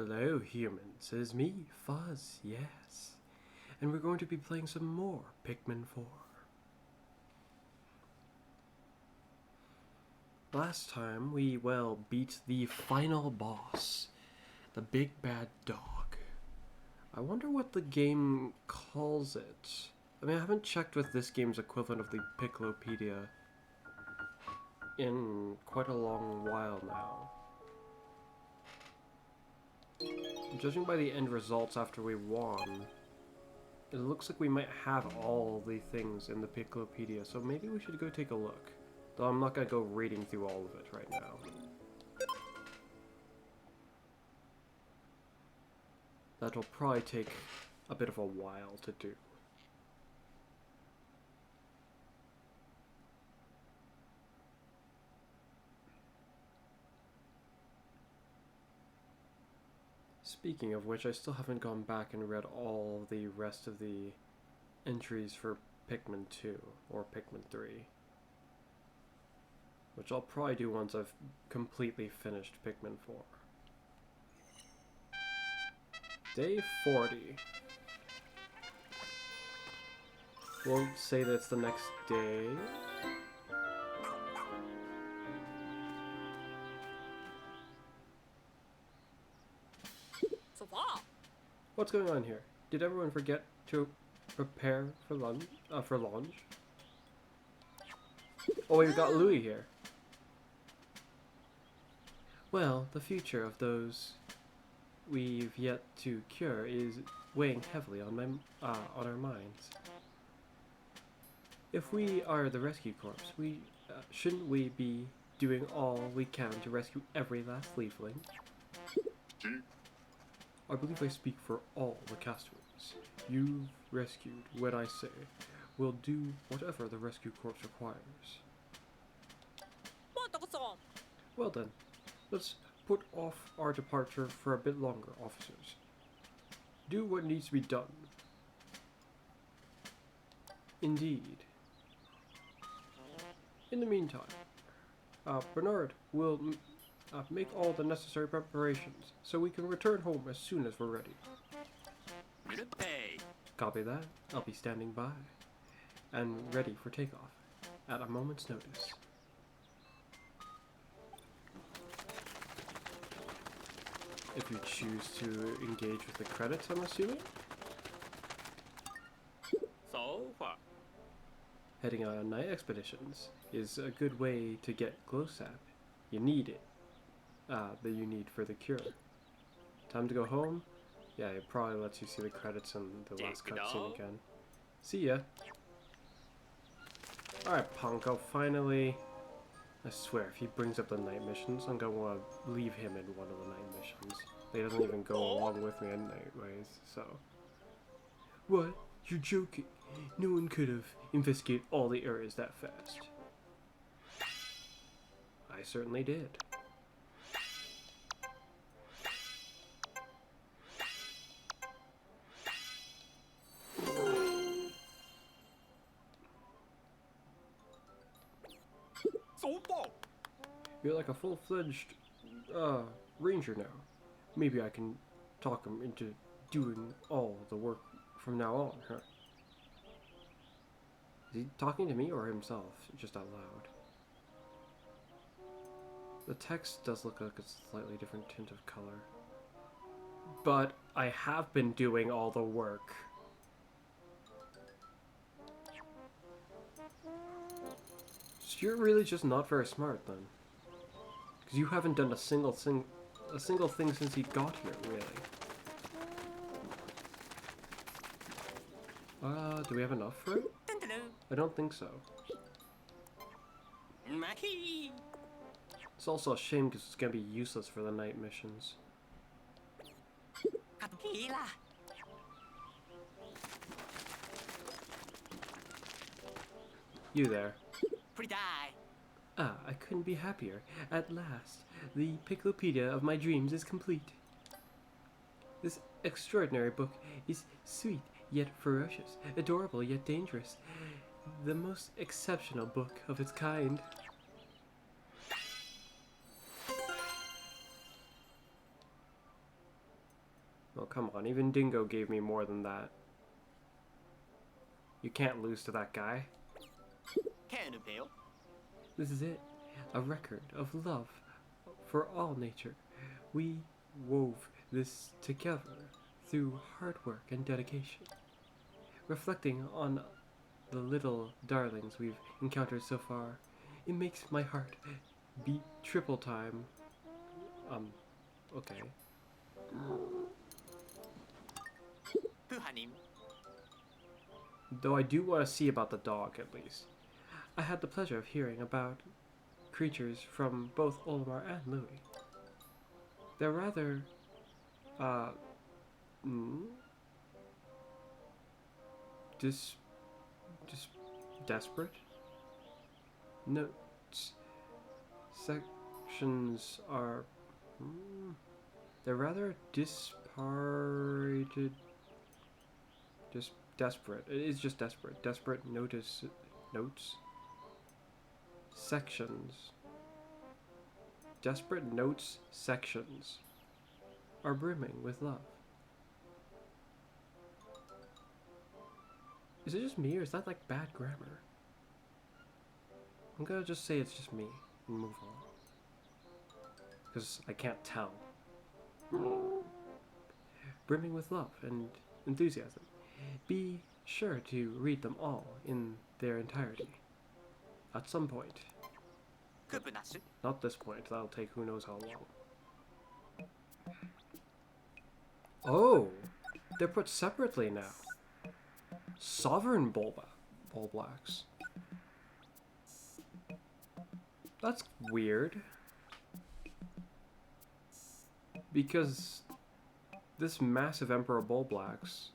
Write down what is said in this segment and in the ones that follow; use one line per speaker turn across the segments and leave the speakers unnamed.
Hello humans, it is me, Fuzz, yes. And we're going to be playing some more Pikmin 4. Last time we, beat the final boss, the big bad dog. I wonder what the game calls it. I mean, I haven't checked with this game's equivalent of the Piccolopedia in quite a long while now. Judging by the end results after we won, it looks like we might have all the things in the Piccolopedia, so maybe we should go take a look. Though I'm not going to go reading through all of it right now. That'll probably take a bit of a while to do. Speaking of which, I still haven't gone back and read all the rest of the entries for Pikmin 2 or Pikmin 3. Which I'll probably do once I've completely finished Pikmin 4. Day 40. We'll say that it's the next day. What's going on here? Did everyone forget to prepare for lunch? Oh, we've got Louis here. Well, the future of those we've yet to cure is weighing heavily on our minds. If we are the rescue corps, shouldn't we be doing all we can to rescue every last leafling? I believe I speak for all the castaways. You've rescued when I say we'll do whatever the rescue corps requires. Well then, let's put off our departure for a bit longer, officers. Do what needs to be done. Indeed. In the meantime, Bernard will make all the necessary preparations so we can return home as soon as we're ready. Copy that. I'll be standing by and ready for takeoff at a moment's notice. If you choose to engage with the credits, I'm assuming? Heading on night expeditions is a good way to get glow sap. You need it. That you need for the cure. Time to go home? Yeah, it probably lets you see the credits in the last cutscene again. See ya. Alright, Ponko, finally. I swear, if he brings up the night missions, I'm gonna want to leave him in one of the night missions. He doesn't even go along with me anyways, so. What? You're joking. No one could have investigated all the areas that fast. I certainly did. You're like a full-fledged ranger now. Maybe I can talk him into doing all the work from now on, huh? Is he talking to me or himself, just out loud? The text does look like a slightly different tint of color. But I have been doing all the work. So you're really just not very smart then. Because you haven't done a single thing since he got here, really. Do we have enough fruit? I don't think so. It's also a shame because it's gonna be useless for the night missions. You there. I couldn't be happier. At last, the Piccolopedia of my dreams is complete. This extraordinary book is sweet yet ferocious, adorable yet dangerous. The most exceptional book of its kind. Oh, come on. Even Dingo gave me more than that. You can't lose to that guy. This is it. A record of love for all nature. We wove this together through hard work and dedication. Reflecting on the little darlings we've encountered so far, it makes my heart beat triple time. Okay. Though I do want to see about the dog, at least. I had the pleasure of hearing about creatures from both Olimar and Louis. They're rather, desperate? Notes. Sections are, they're rather disparated. Just desperate. It is just desperate. Desperate notes. Sections. Desperate notes sections are brimming with love. Is it just me, or is that like bad grammar? I'm gonna just say it's just me and move on. Because I can't tell. Brimming with love and enthusiasm. Be sure to read them all in their entirety. At some point. Not this point, that'll take who knows how long. Oh! They're put separately now. Sovereign Bulblacks. That's weird. Because this massive Emperor Bulblacks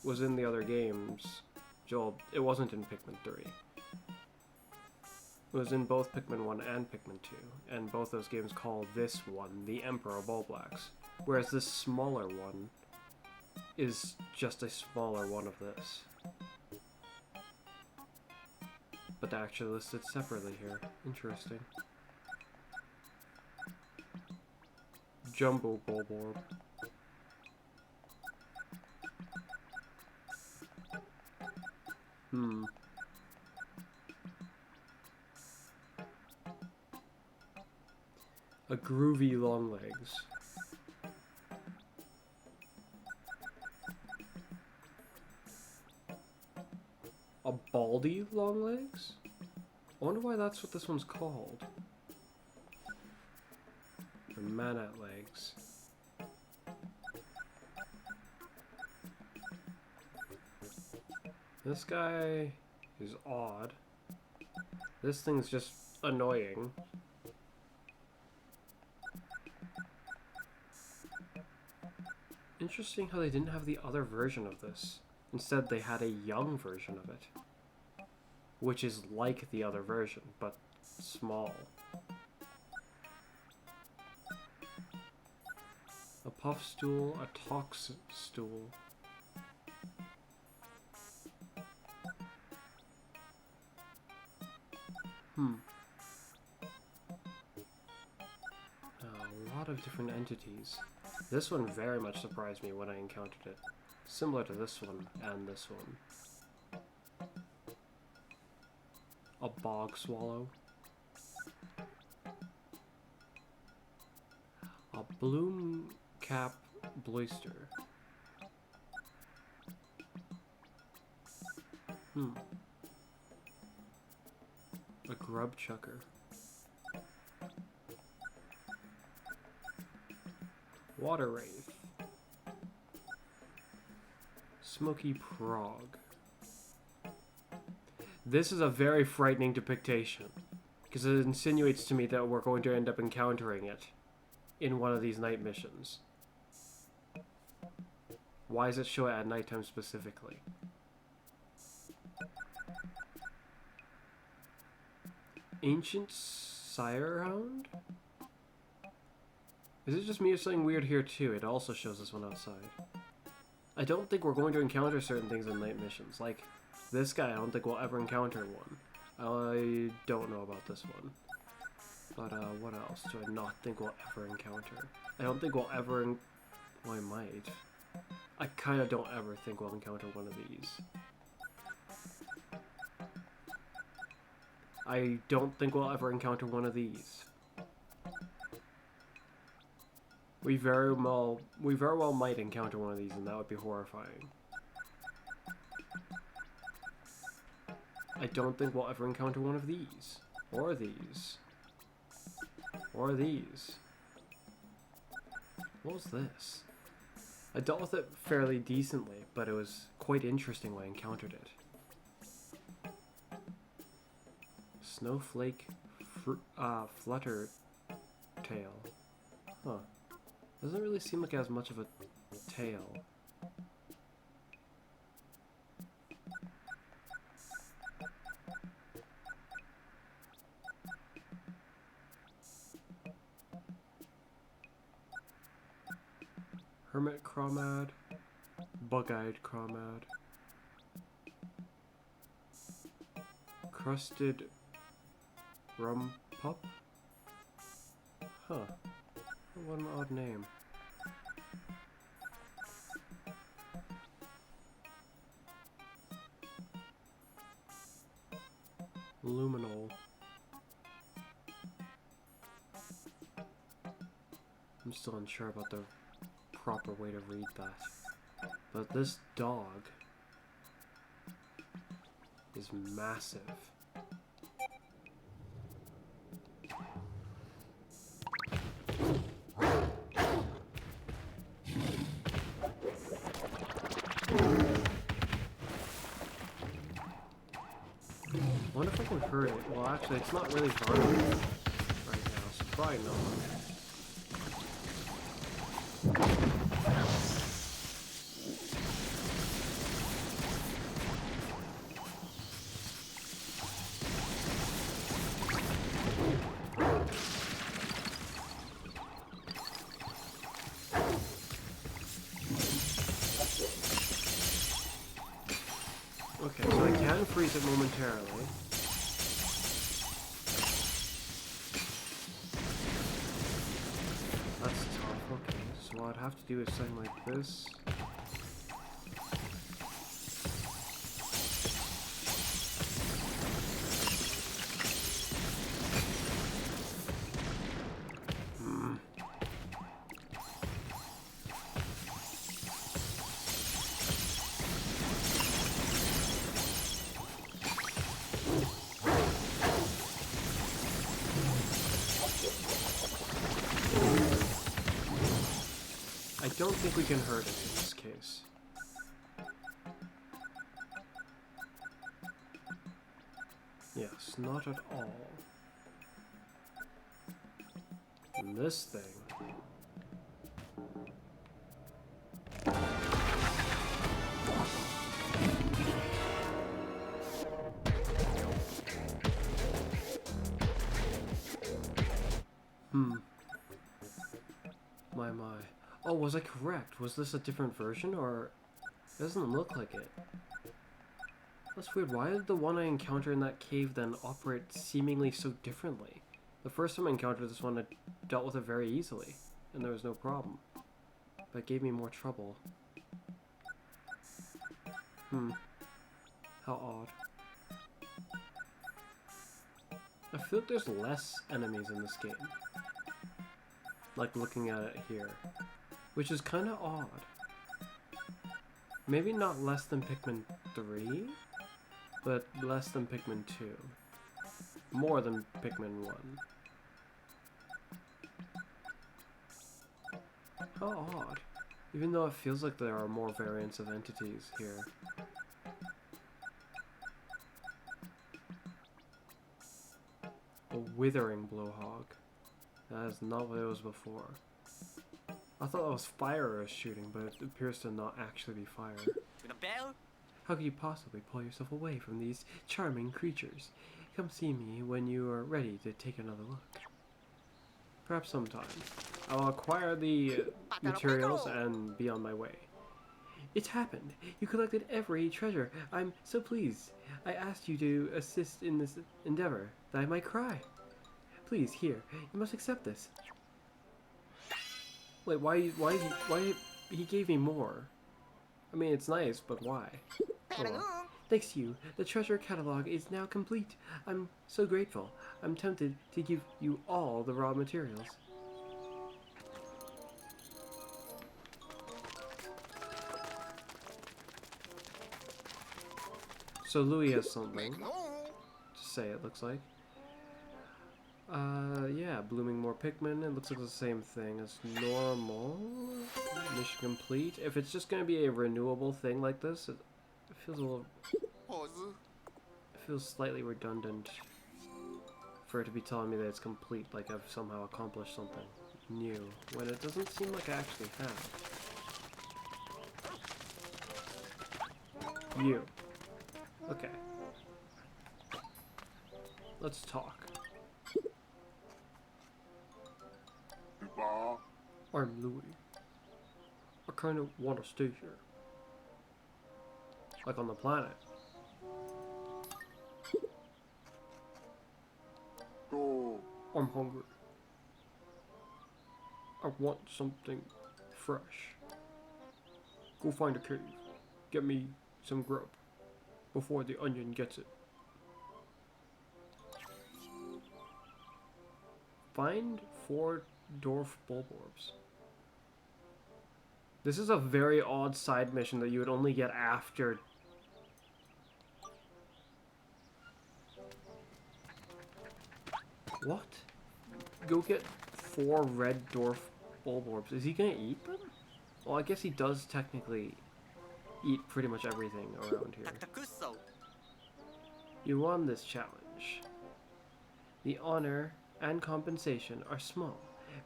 was in the other games. Joel, it wasn't in Pikmin 3. It was in both Pikmin 1 and Pikmin 2, and both those games call this one the Emperor Bulblacks, whereas this smaller one is just a smaller one of this. But they're actually listed separately here. Interesting. Jumbo Bulborb. A groovy Longlegs. A baldy Longlegs? I wonder why that's what this one's called. Or Manat Legs. This guy is odd. This thing's just annoying. Interesting how they didn't have the other version of this. Instead, they had a young version of it. Which is like the other version, but small. A puff stool, a tox stool. A lot of different entities. This one very much surprised me when I encountered it. Similar to this one and this one. A bog swallow. A bloom cap bloister. A grub chucker. Water wraith. Smoky prog. This is a very frightening depiction, because it insinuates to me that we're going to end up encountering it in one of these night missions. Why does it show it at nighttime specifically? Ancient Sirehound? Is it just me or something weird here too? It also shows this one outside. I don't think we're going to encounter certain things in night missions. Like, this guy, I don't think we'll ever encounter one. I don't know about this one. But, what else do I not think we'll ever encounter? I don't think we'll ever... Well, I might. I kind of don't ever think we'll encounter one of these. I don't think we'll ever encounter one of these. We very well might encounter one of these, and that would be horrifying. I don't think we'll ever encounter one of these. Or these. Or these. What was this? I dealt with it fairly decently, but it was quite interesting when I encountered it. Snowflake flutter tail. Huh. Doesn't really seem like it has much of a tail. Hermit chromad, bug-eyed chromad, crusted rum pup? Huh. What an odd name. Luminol. I'm still unsure about the proper way to read that. But this dog is massive. I wonder if I can hurt it. Well, actually, it's not really vulnerable right now, so probably not. Okay, so I can freeze it momentarily. That's tough, okay. So what I'd have to do is something like this. I don't think we can hurt it in this case. Yes, not at all. And this thing... My. Oh, was I correct? Was this a different version, or... It doesn't look like it. That's weird. Why did the one I encountered in that cave then operate seemingly so differently? The first time I encountered this one, I dealt with it very easily, and there was no problem. But it gave me more trouble. How odd. I feel like there's less enemies in this game. Like, looking at it here. Which is kind of odd. Maybe not less than Pikmin 3, but less than Pikmin 2. More than Pikmin 1. How odd. Even though it feels like there are more variants of entities here. A withering blowhog. That is not what it was before. I thought it was fire I was shooting, but it appears to not actually be fire. How could you possibly pull yourself away from these charming creatures? Come see me when you are ready to take another look. Perhaps sometime. I'll acquire the materials and be on my way. It's happened. You collected every treasure. I'm so pleased. I asked you to assist in this endeavor, that I might cry. Please, here, you must accept this. Wait, why he gave me more? I mean, it's nice, but why? Oh, well. Thanks to you, the treasure catalog is now complete. I'm so grateful. I'm tempted to give you all the raw materials. So Louis has something to say, it looks like. Yeah, blooming more Pikmin. It looks like the same thing as normal. Mission complete. If it's just gonna be a renewable thing like this, it feels a little... It feels slightly redundant for it to be telling me that it's complete, like I've somehow accomplished something new, when it doesn't seem like I actually have. You. Okay. Let's talk. I'm Louis. I kind of want to stay here. Like on the planet. I'm hungry. I want something fresh. Go find a cave. Get me some grub. Before the onion gets it. Find 4 dwarf bulborbs. This is a very odd side mission that you would only get after. What? Go get 4 red dwarf bulborbs. Is he gonna eat them? Well, I guess he does technically eat pretty much everything around here. You won this challenge. The honor and compensation are small,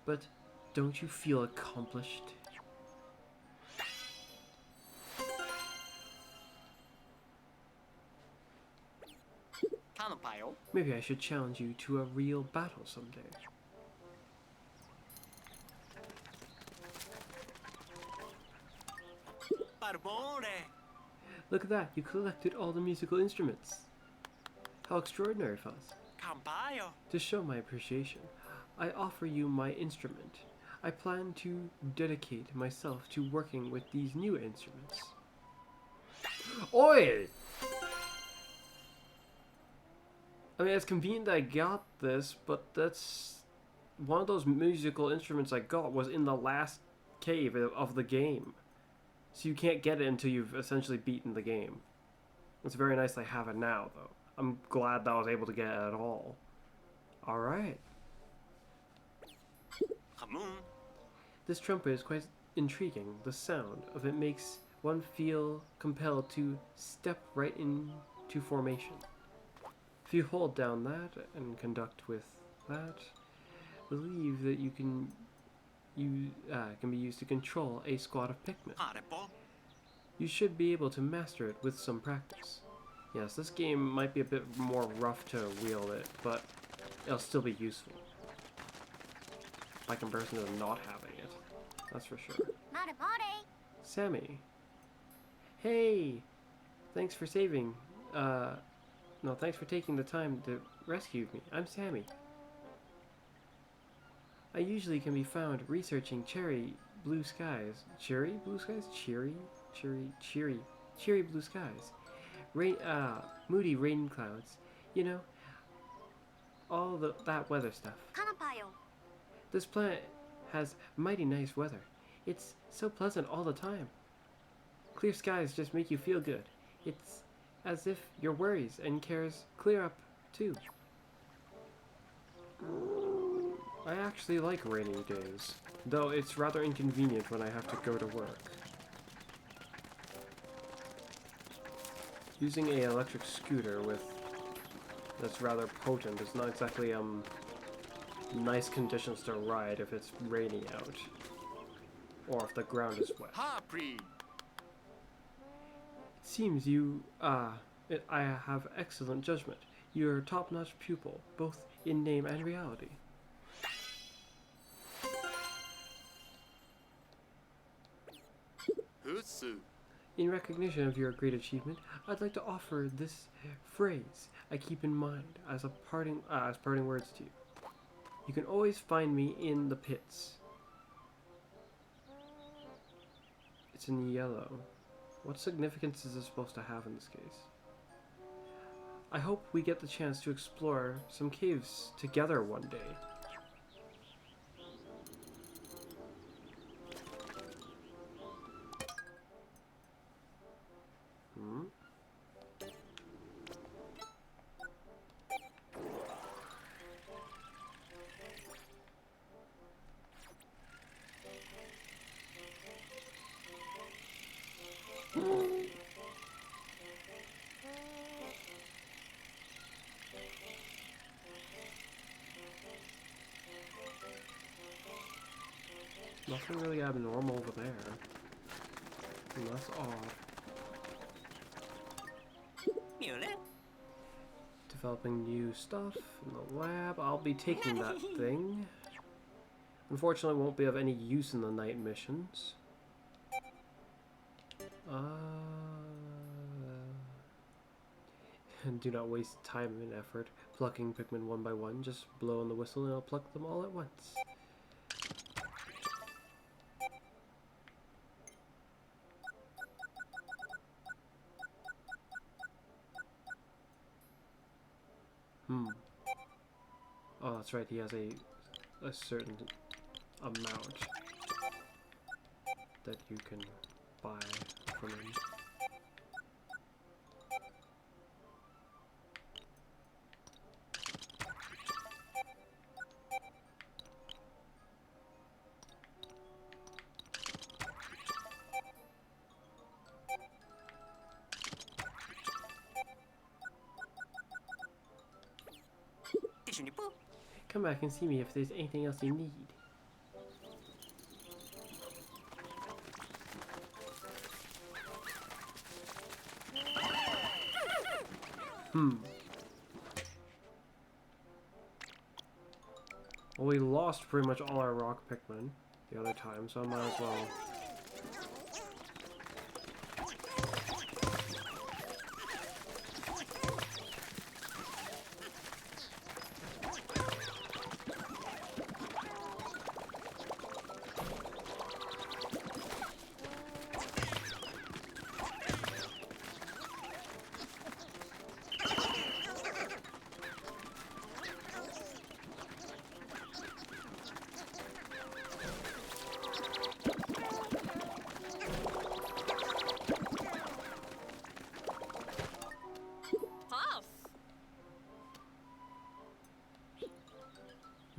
but don't you feel accomplished? Maybe I should challenge you to a real battle someday. Look at that, you collected all the musical instruments. How extraordinary, Fuzz. To show my appreciation, I offer you my instrument. I plan to dedicate myself to working with these new instruments. Oi! I mean, it's convenient that I got this, but that's... One of those musical instruments I got was in the last cave of the game. So you can't get it until you've essentially beaten the game. It's very nice I have it now, though. I'm glad that I was able to get it at all. Alright. This trumpet is quite intriguing. The sound of it makes one feel compelled to step right into formation. If you hold down that and conduct with that, believe that you can be used to control a squad of Pikmin. You should be able to master it with some practice. Yes, this game might be a bit more rough to wield it, but it'll still be useful. By comparison to not having it. That's for sure. Sammy. Hey! Thanks for saving. No, thanks for taking the time to rescue me. I'm Sammy. I usually can be found researching cherry blue skies. Cherry blue skies? Cheery blue skies. Moody rain clouds. You know, all that weather stuff. This planet has mighty nice weather. It's so pleasant all the time. Clear skies just make you feel good. It's as if your worries and cares clear up too. I actually like rainy days, though it's rather inconvenient when I have to go to work. Using an electric scooter that's rather potent is not exactly nice conditions to ride if it's rainy out, or if the ground is wet. It seems I have excellent judgment. You're a top-notch pupil, both in name and reality. In recognition of your great achievement, I'd like to offer this phrase I keep in mind as parting words to you. You can always find me in the pits. It's in yellow. What significance is this supposed to have in this case? I hope we get the chance to explore some caves together one day. Hmm? Nothing really abnormal over there. And that's odd. Developing new stuff in the lab. I'll be taking that thing. Unfortunately, it won't be of any use in the night missions. And do not waste time and effort plucking Pikmin one by one. Just blow on the whistle and I'll pluck them all at once. Oh, that's right, he has a certain amount that you can buy from him. Come back and see me if there's anything else you need. Well, we lost pretty much all our rock Pikmin the other time, so I might as well.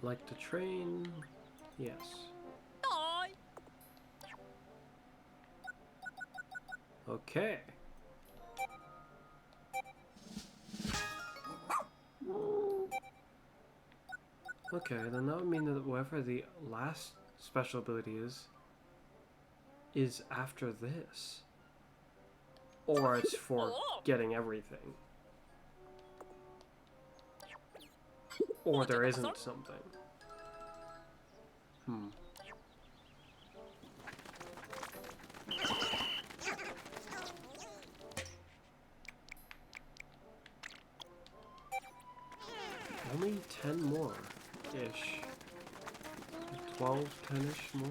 Like the train? Yes. Okay. Okay, then that would mean that whatever the last special ability is after this. Or it's for getting everything. Or there isn't something. Only 10 more-ish. 12, 10-ish more.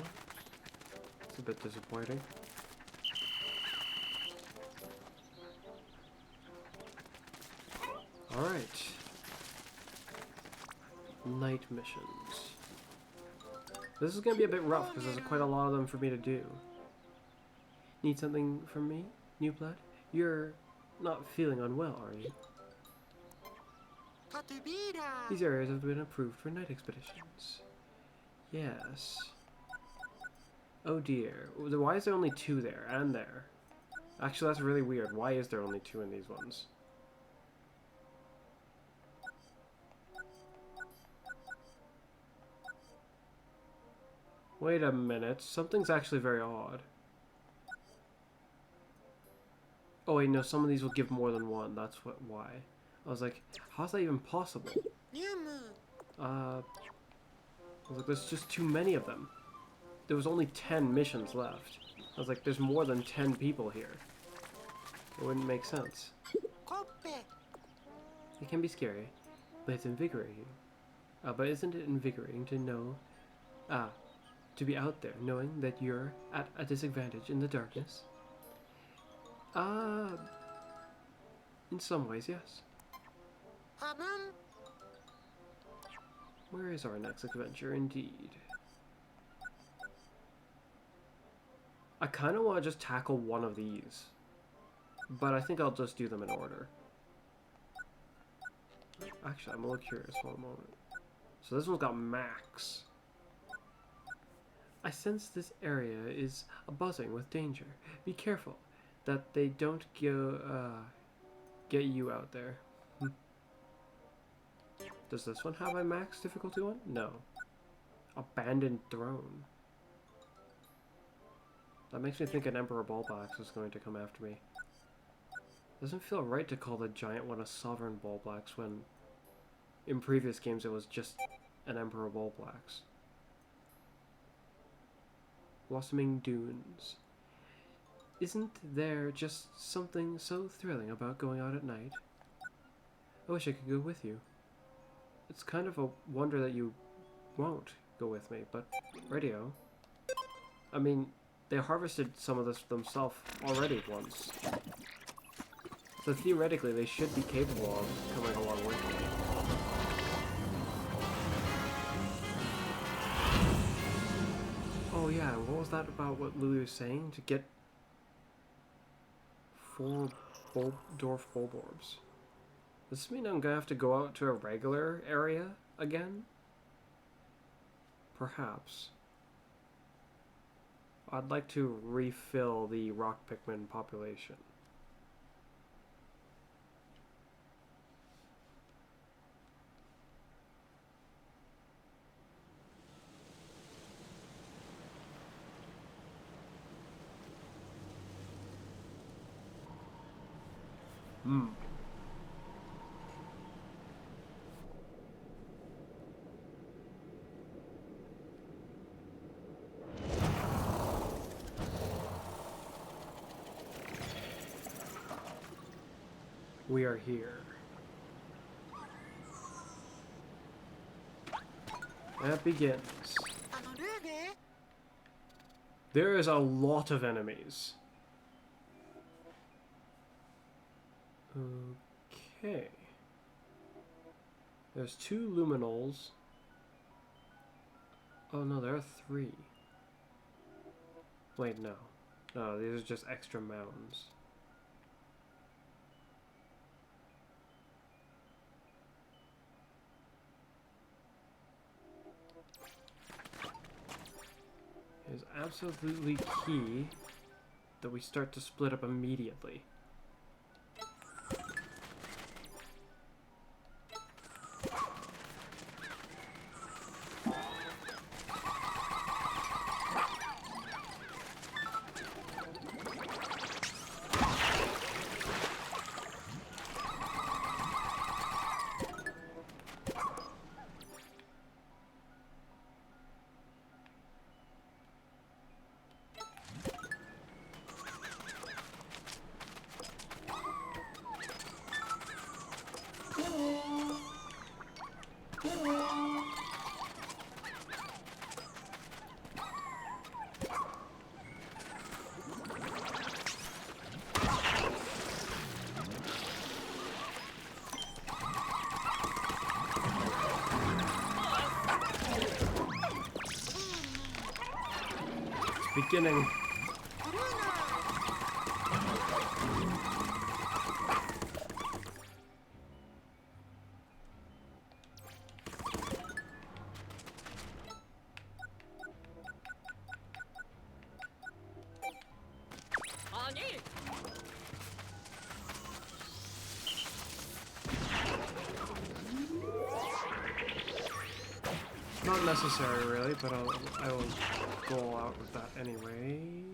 It's a bit disappointing. Alright. Night missions. This is going to be a bit rough because there's quite a lot of them for me to do. Need something from me, new blood? You're not feeling unwell, are you? These areas have been approved for night expeditions. Yes. Oh dear. Why is there only 2 there and there? Actually, that's really weird. Why is there only 2 in these ones? Wait a minute. Something's actually very odd. Oh wait, no, some of these will give more than 1. That's why. I was like, how's that even possible? I was like, there's just too many of them. There was only 10 missions left. I was like, there's more than 10 people here. It wouldn't make sense. It can be scary, but it's invigorating. But isn't it invigorating to know, to be out there, knowing that you're at a disadvantage in the darkness? In some ways, yes. Where is our next adventure, indeed? I kind of want to just tackle one of these, but I think I'll just do them in order. Actually, I'm a little curious for a moment. So this one's got max. I sense this area is buzzing with danger. Be careful that they don't get you out there. Does this one have a max difficulty one? No. Abandoned throne. That makes me think an Emperor Ballblax is going to come after me. Doesn't feel right to call the giant one a Sovereign Ballblax when in previous games it was just an Emperor Ballblax. Blossoming Dunes. Isn't there just something so thrilling about going out at night? I wish I could go with you. It's kind of a wonder that you won't go with me, but radio. I mean, they harvested some of this themselves already once. So theoretically, they should be capable of coming along with me. Oh yeah, what was that about what Louis was saying? To get 4 dwarf bulborbs. Does this mean I'm gonna have to go out to a regular area again? Perhaps. I'd like to refill the rock Pikmin population. We are here. That begins. There is a lot of enemies. Okay. There's 2 luminals. Oh no, there are 3. Wait, no. No, these are just extra mounds. It is absolutely key that we start to split up immediately. Beginning. Not necessary, really, but I will go all out with that anyways.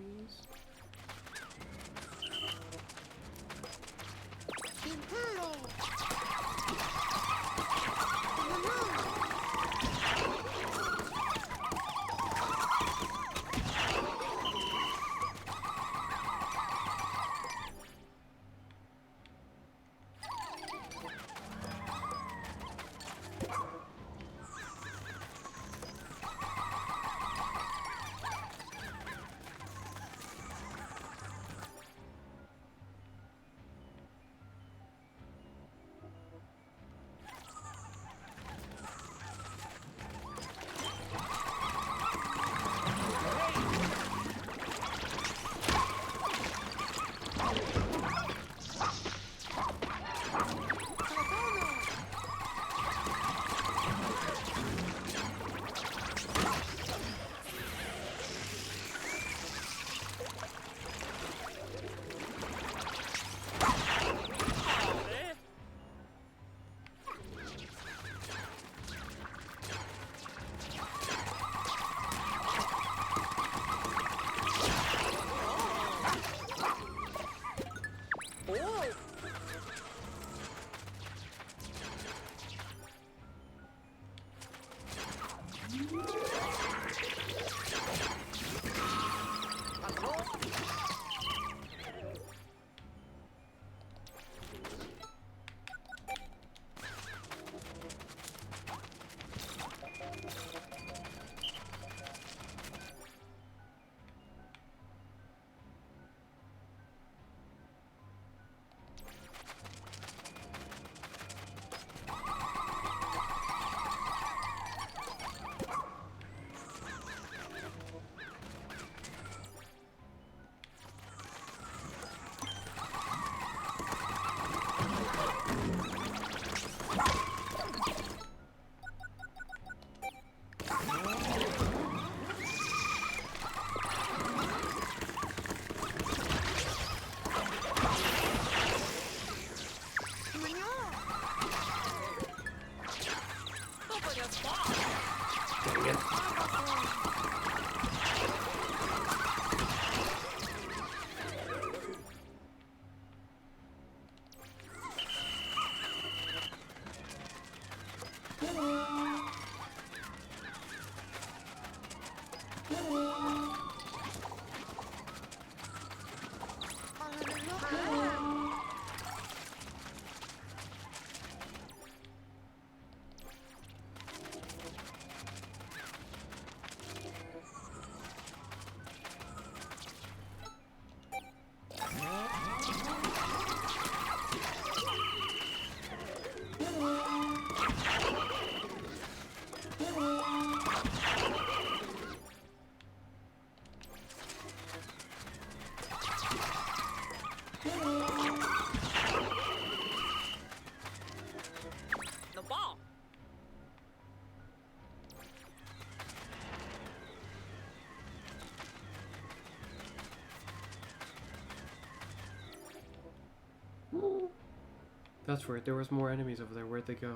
That's weird. There was more enemies over there. Where'd they go?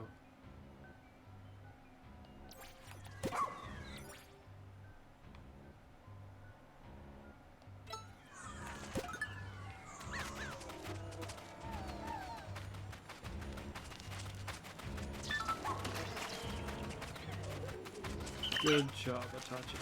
Good job, Itachi.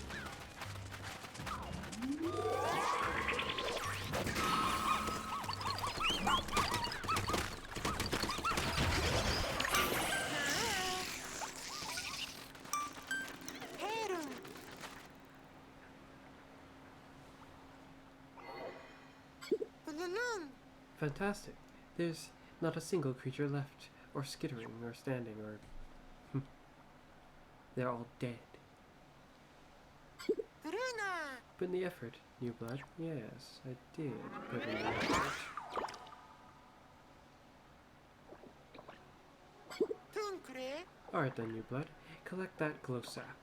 Fantastic. There's not a single creature left, or skittering, or standing, or... They're all dead. Put in the effort, new blood. Yes, I did put in the effort. Alright then, new blood. Collect that glow sap.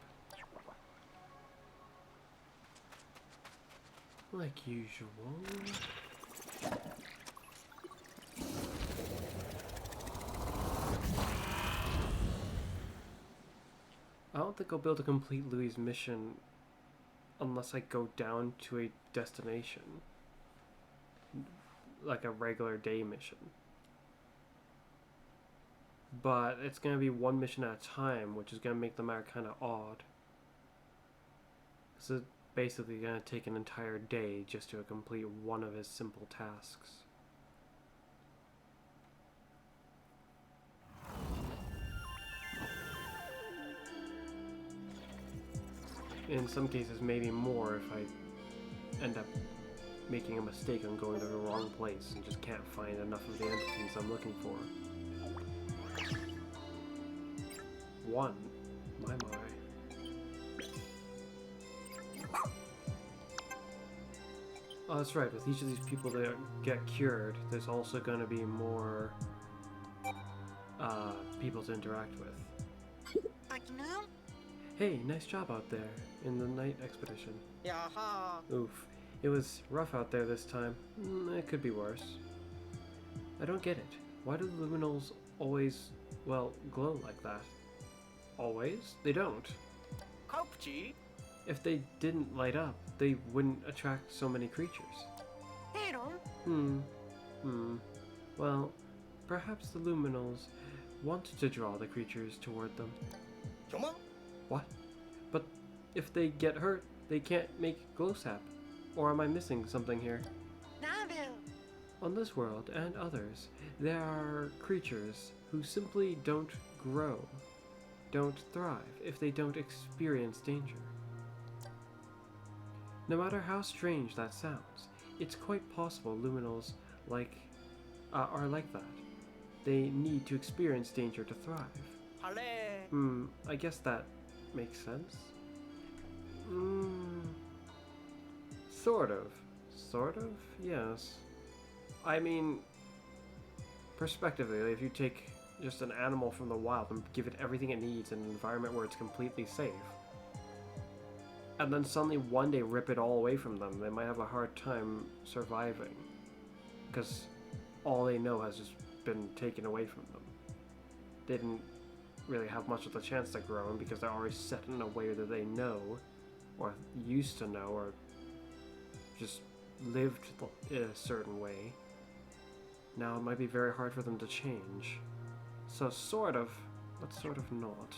Like usual. I don't think I'll be able to complete Louis' mission unless I go down to a destination. Like a regular day mission. But it's going to be one mission at a time, which is going to make the matter kind of odd. So it's basically going to take an entire day just to complete one of his simple tasks. In some cases, maybe more if I end up making a mistake on going to the wrong place and just can't find enough of the entities I'm looking for. One. My. Oh, that's right. With each of these people that get cured, there's also going to be more people to interact with. Hey, nice job out there in the night expedition.
Yaha.
Oof. It was rough out there this time. It could be worse. I don't get it. Why do the luminals always, well, glow like that? Always? They don't.
Kopchi.
If they didn't light up, they wouldn't attract so many creatures. Well, perhaps the luminals wanted to draw the creatures toward them. What? But if they get hurt, they can't make glow sap. Or am I missing something here? On this world and others, there are creatures who simply don't grow, don't thrive if they don't experience danger. No matter how strange that sounds, it's quite possible luminals are like that. They need to experience danger to thrive. I guess that makes sense. Sort of. Sort of? Yes. I mean, perspectively, if you take just an animal from the wild and give it everything it needs in an environment where it's completely safe, and then suddenly one day rip it all away from them, they might have a hard time surviving. Because all they know has just been taken away from them. They didn't really have much of the chance to grow in because they're already set in a way that they know, or used to know, or just lived in a certain way. Now it might be very hard for them to change. So sort of, but sort of not.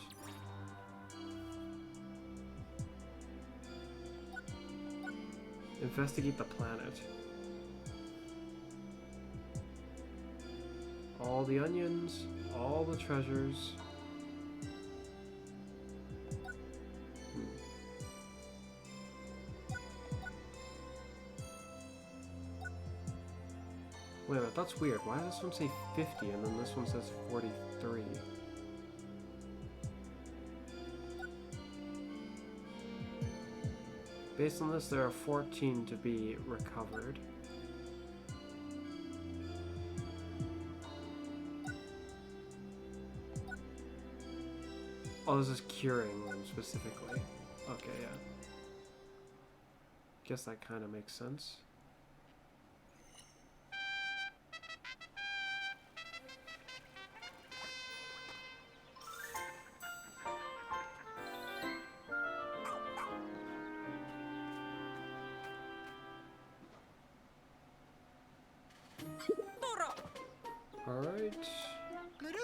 Investigate the planet. All the onions, all the treasures. Wait a minute, that's weird. Why does this one say 50 and then this one says 43? Based on this, there are 14 to be recovered. Oh, this is curing them specifically. Okay, yeah. Guess that kind of makes sense. Alright.
Good.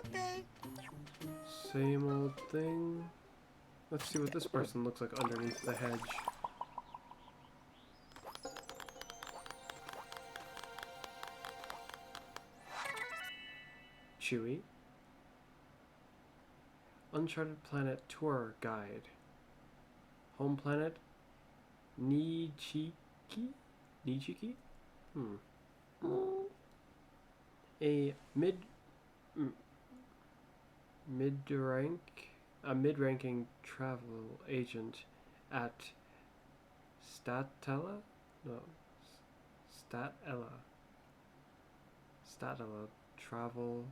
Same old thing. Let's see what this person looks like underneath the hedge. Chewy. Uncharted Planet Tour Guide. Home planet Nichiki? Nichiki? A mid-ranking travel agent at Statella? No. Statella Travel.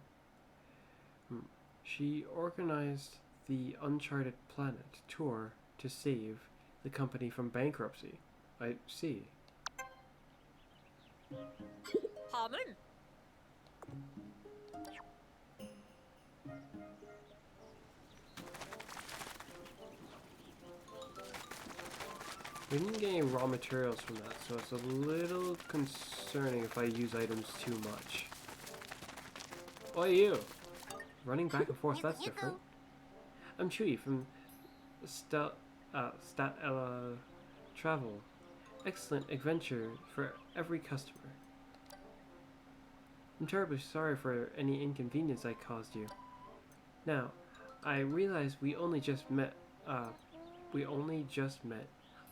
She organized the Uncharted Planet tour to save the company from bankruptcy. I see.
Harmon.
We didn't get any raw materials from that, so it's a little concerning if I use items too much. Oh, you! Running back and forth, that's different. I'm Chewy from Statella Travel. Excellent adventure for every customer. I'm terribly sorry for any inconvenience I caused you. Now, I realize we only just met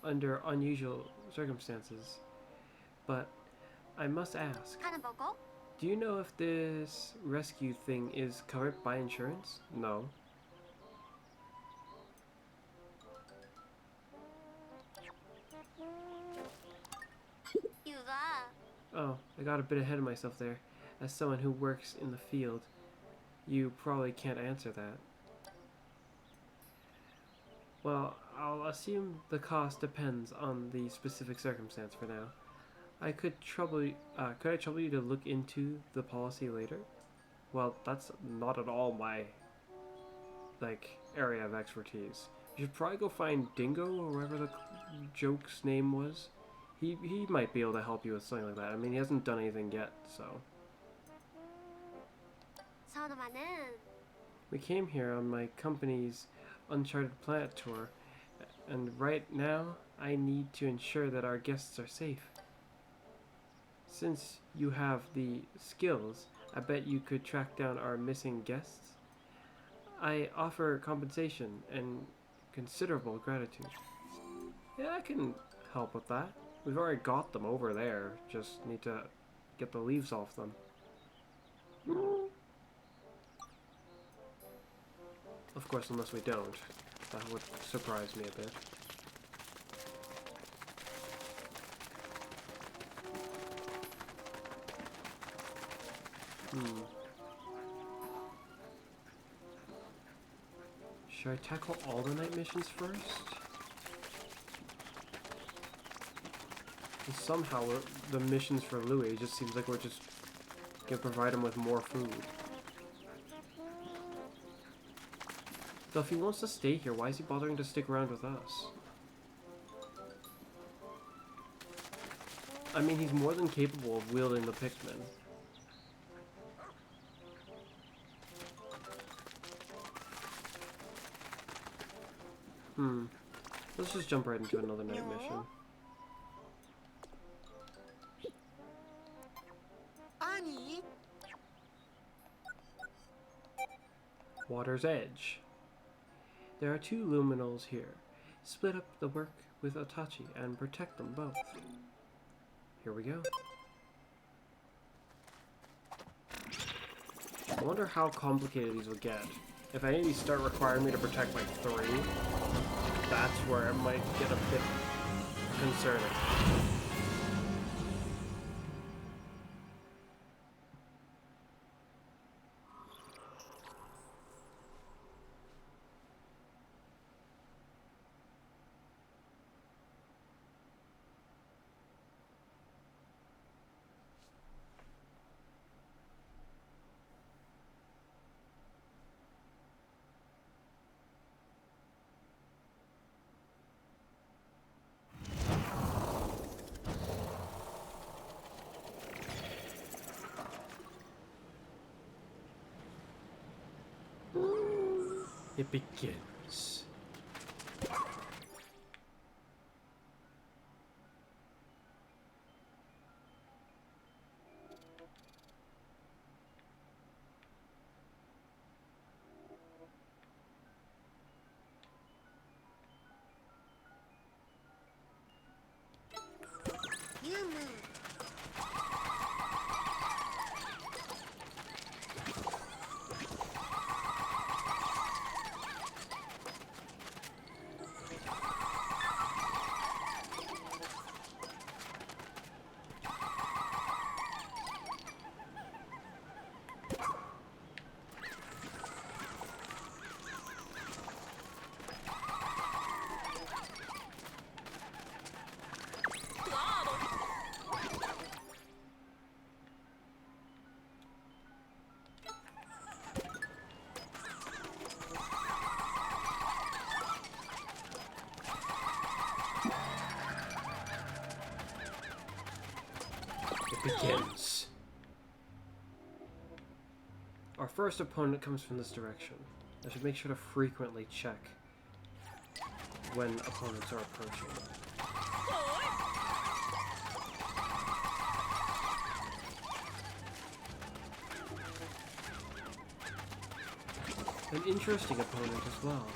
under unusual circumstances, but I must ask, do you know if this rescue thing is covered by insurance? No. Oh, I got a bit ahead of myself there. As someone who works in the field, you probably can't answer that. Well, I'll assume the cost depends on the specific circumstance for now. Could I trouble you to look into the policy later? Well, that's not at all my, area of expertise. You should probably go find Dingo, or whatever the joke's name was. He might be able to help you with something like that. I mean, he hasn't done anything yet, so. We came here on my company's Uncharted Planet tour, and right now, I need to ensure that our guests are safe. Since you have the skills, I bet you could track down our missing guests. I offer compensation and considerable gratitude. Yeah, I can help with that. We've already got them over there. Just need to get the leaves off them. Of course, unless we don't. That would surprise me a bit. Should I tackle all the night missions first? And somehow the missions for Louis, it just seems like we're just gonna provide him with more food. So if he wants to stay here, why is he bothering to stick around with us? I mean, he's more than capable of wielding the Pikmin. Let's just jump right into another night mission.
Annie.
Water's Edge. There are 2 luminals here. Split up the work with Otachi and protect them both. Here we go. I wonder how complicated these will get. If any of these start requiring me to protect like 3, that's where it might get a bit concerning. It begins.
You move.
Begins. Our first opponent comes from this direction. I should make sure to frequently check when opponents are approaching. An interesting opponent as well.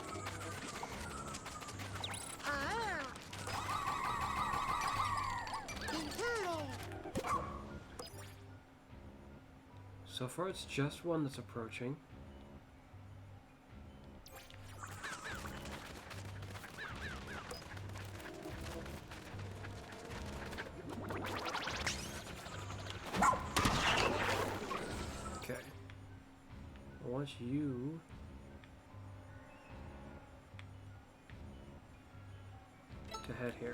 Ah. Infiltrate.
So far it's just one that's approaching. Okay. I want you to head here.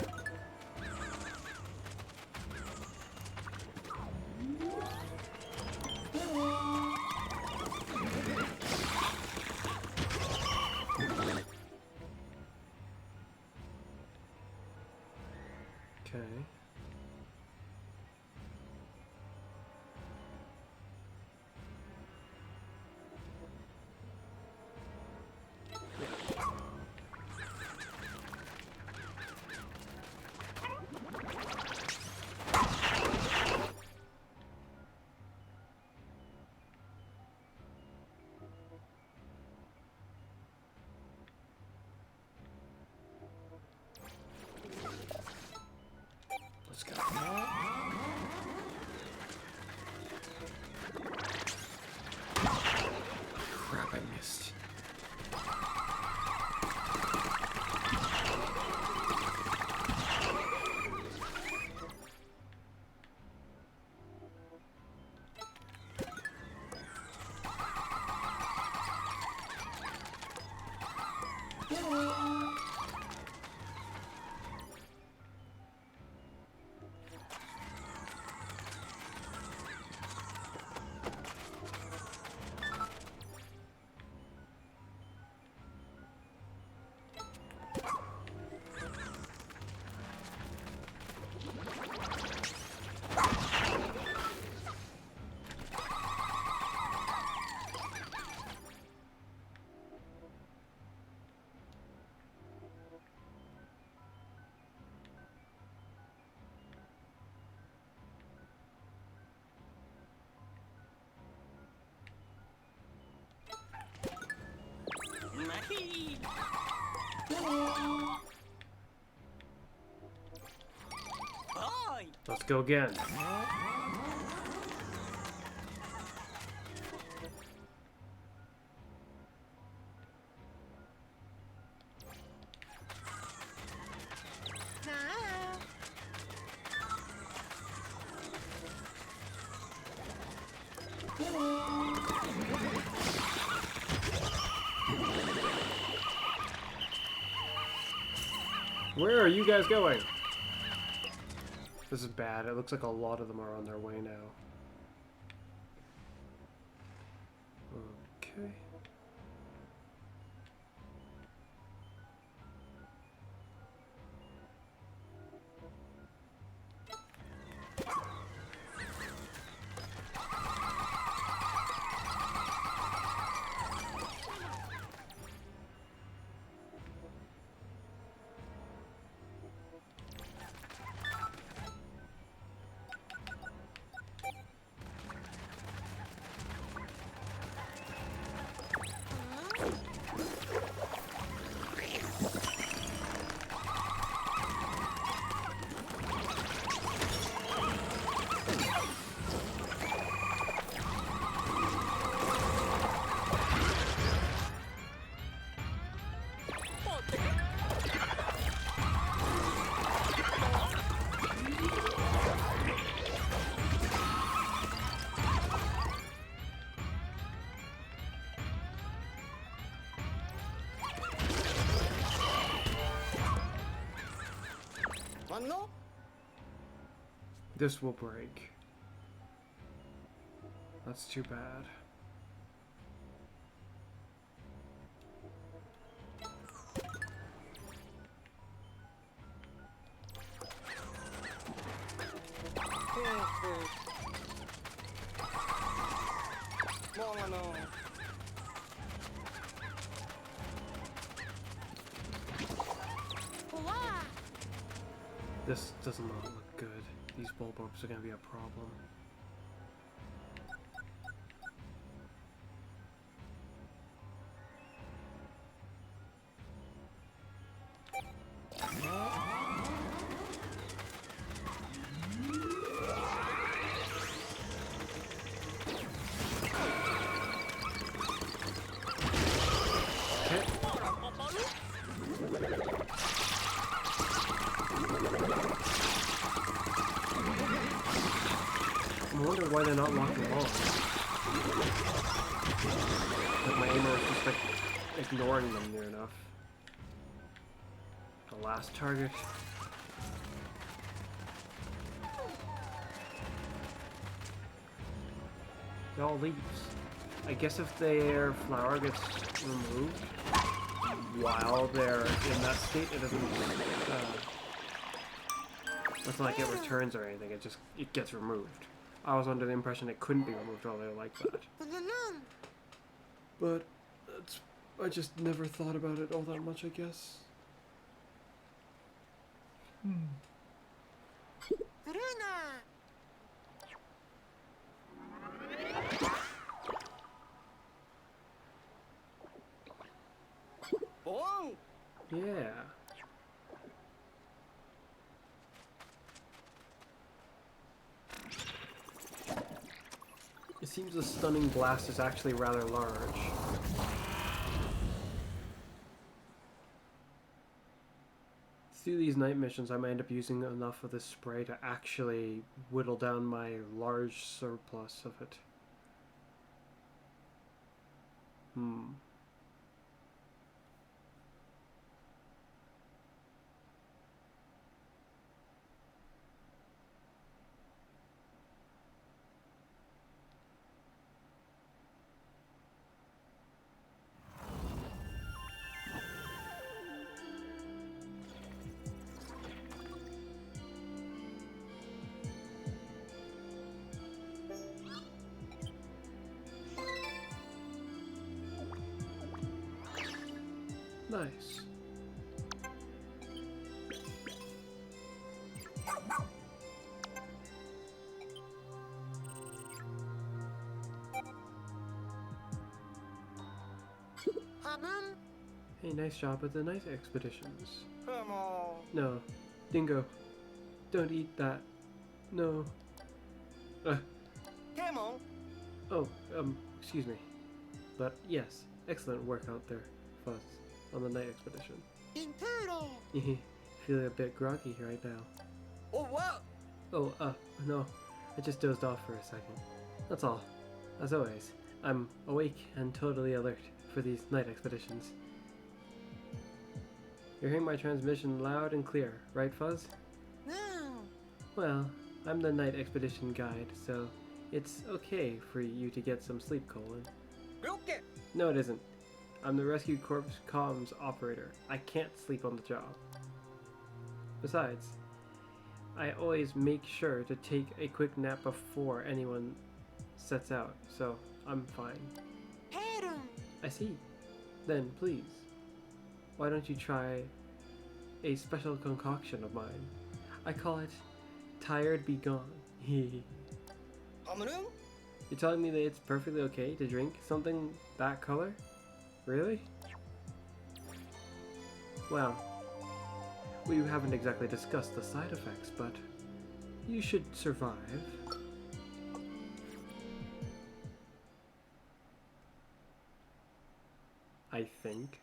Okay. Let's go. Crap, I missed. Let's go again.
Nah.
Where are you guys going? This is bad. It looks like a lot of them are on their way now. Okay. This will break. That's too bad.
Wow.
This does not look good. These bulbs are going to be a problem. I wonder why they're not locking on. Like my aimer was just like ignoring them near enough. The last target. They're all leaves. I guess if their flower gets removed while they're in that state, it doesn't. It's not like it returns or anything. It gets removed. I was under the impression it couldn't be removed while they're like that. But I just never thought about it all that much, I guess.
Runa.
Yeah. It seems the stunning blast is actually rather large. Through these night missions, I might end up using enough of this spray to actually whittle down my large surplus of it. Nice. Hey, nice job with the night expeditions.
Come on.
No. Dingo. Don't eat that. No.
Come on.
Oh, excuse me. But yes, excellent work out there, Fuzz, on the night expedition.
Infiltrate.
Feeling a bit groggy right now.
Oh, what?
Oh, no. I just dozed off for a second. That's all. As always, I'm awake and totally alert for these night expeditions. You're hearing my transmission loud and clear, right, Fuzz?
No.
Well, I'm the night expedition guide, so it's okay for you to get some sleep, Colin.
Okay.
No, it isn't. I'm the Rescue Corps comms operator. I can't sleep on the job. Besides, I always make sure to take a quick nap before anyone sets out, so I'm fine.
Adam.
I see. Then, please, why don't you try a special concoction of mine? I call it Tired Be Gone.
Amaru?
You're telling me that it's perfectly okay to drink something that color? Really? Well, we haven't exactly discussed the side effects, but you should survive. I think.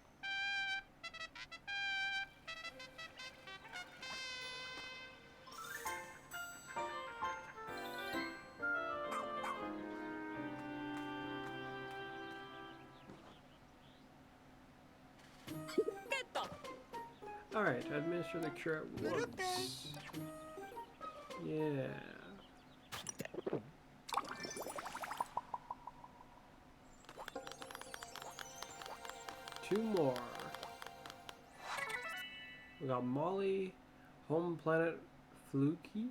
Alright, administer the cure at once. Yeah. got Molly, home planet Fluky?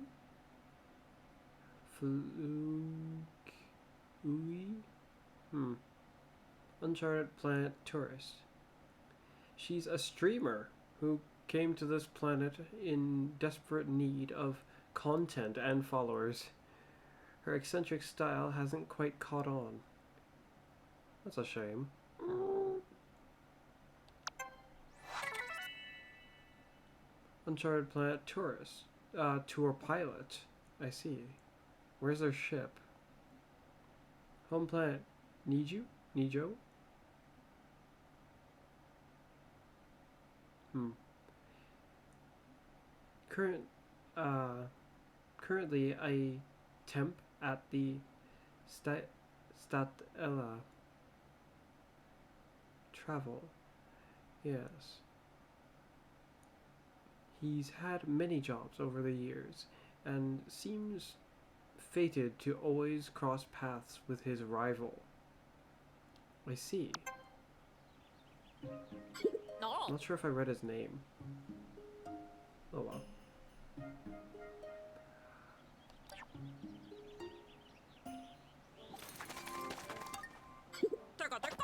Uncharted planet tourist. She's a streamer who came to this planet in desperate need of content and followers. Her eccentric style hasn't quite caught on. That's a shame. Uncharted planet tourist. Tour pilot. I see. Where's their ship? Home planet. Nijo? Currently I temp at the Statella Travel. Yes. He's had many jobs over the years and seems fated to always cross paths with his rival. I see.
No.
Not sure if I read his name. Oh well.
Teka, teka.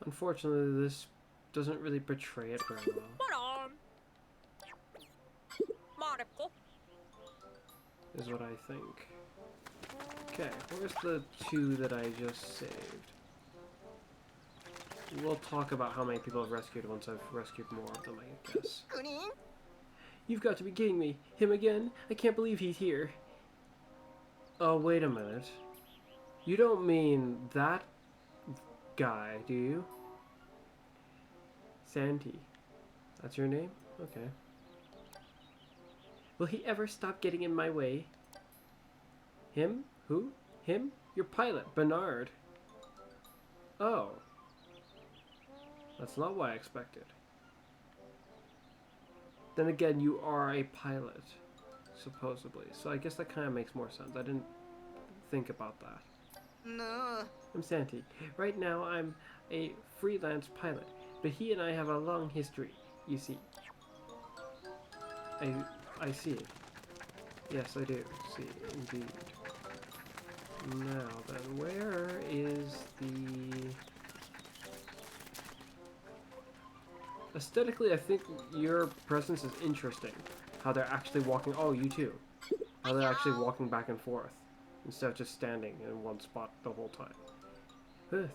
Unfortunately, this doesn't really portray it very well.
Param. Maripko.
Is what I think. Okay, where's the two that I just saved? We'll talk about how many people I've rescued once I've rescued more of them, I guess. You've got to be kidding me. Him again? I can't believe he's here. Oh, wait a minute. You don't mean that guy, do you? Santi. That's your name? Okay. Will he ever stop getting in my way? Him? Who? Him? Your pilot, Bernard. Oh. That's not what I expected. Then again, you are a pilot, supposedly. So I guess that kind of makes more sense. I didn't think about that.
No.
I'm Santi. Right now, I'm a freelance pilot, but he and I have a long history, you see. I see. Yes, I do see, indeed. Now then, where is the... Aesthetically, I think your presence is interesting. How they're actually walking... Oh, you too. How they're actually walking back and forth, instead of just standing in one spot the whole time.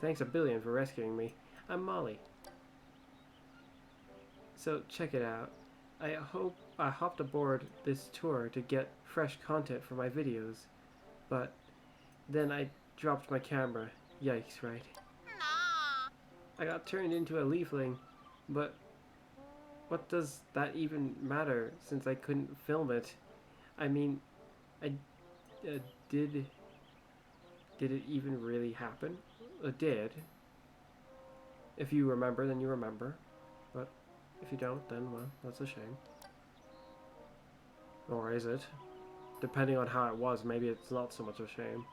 Thanks a billion for rescuing me. I'm Molly. So, check it out. I hopped aboard this tour to get fresh content for my videos, but then I dropped my camera. Yikes, right? I got turned into a leafling, but what does that even matter since I couldn't film it? I mean, did it even really happen? It did. If you remember, then you remember. But if you don't, then, well, that's a shame. Or is it? Depending on how it was, maybe it's not so much a shame.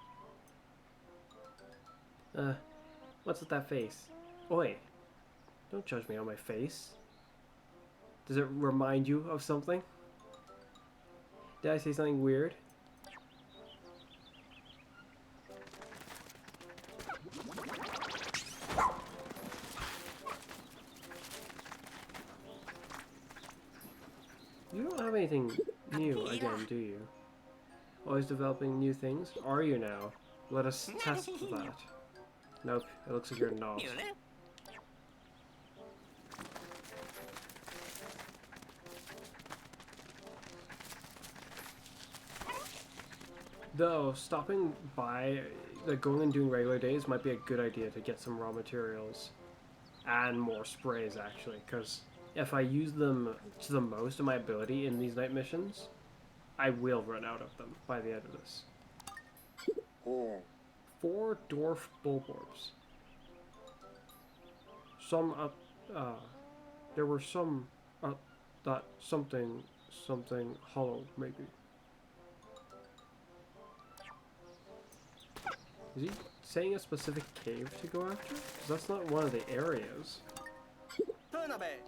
What's with that face? Oi! Don't judge me on my face. Does it remind you of something? Did I say something weird? You don't have anything new again, do you? Always developing new things? Are you now? Let us test that. Nope, it looks like you're not. Though, stopping by, like going and doing regular days might be a good idea to get some raw materials. And more sprays, actually, because if I use them to the most of my ability in these night missions, I will run out of them by the end of this. 4 dwarf bulborbs. some there were some that something hollow maybe. Is he saying a specific cave to go after? 'Cause that's not one of the areas.
Turnabe.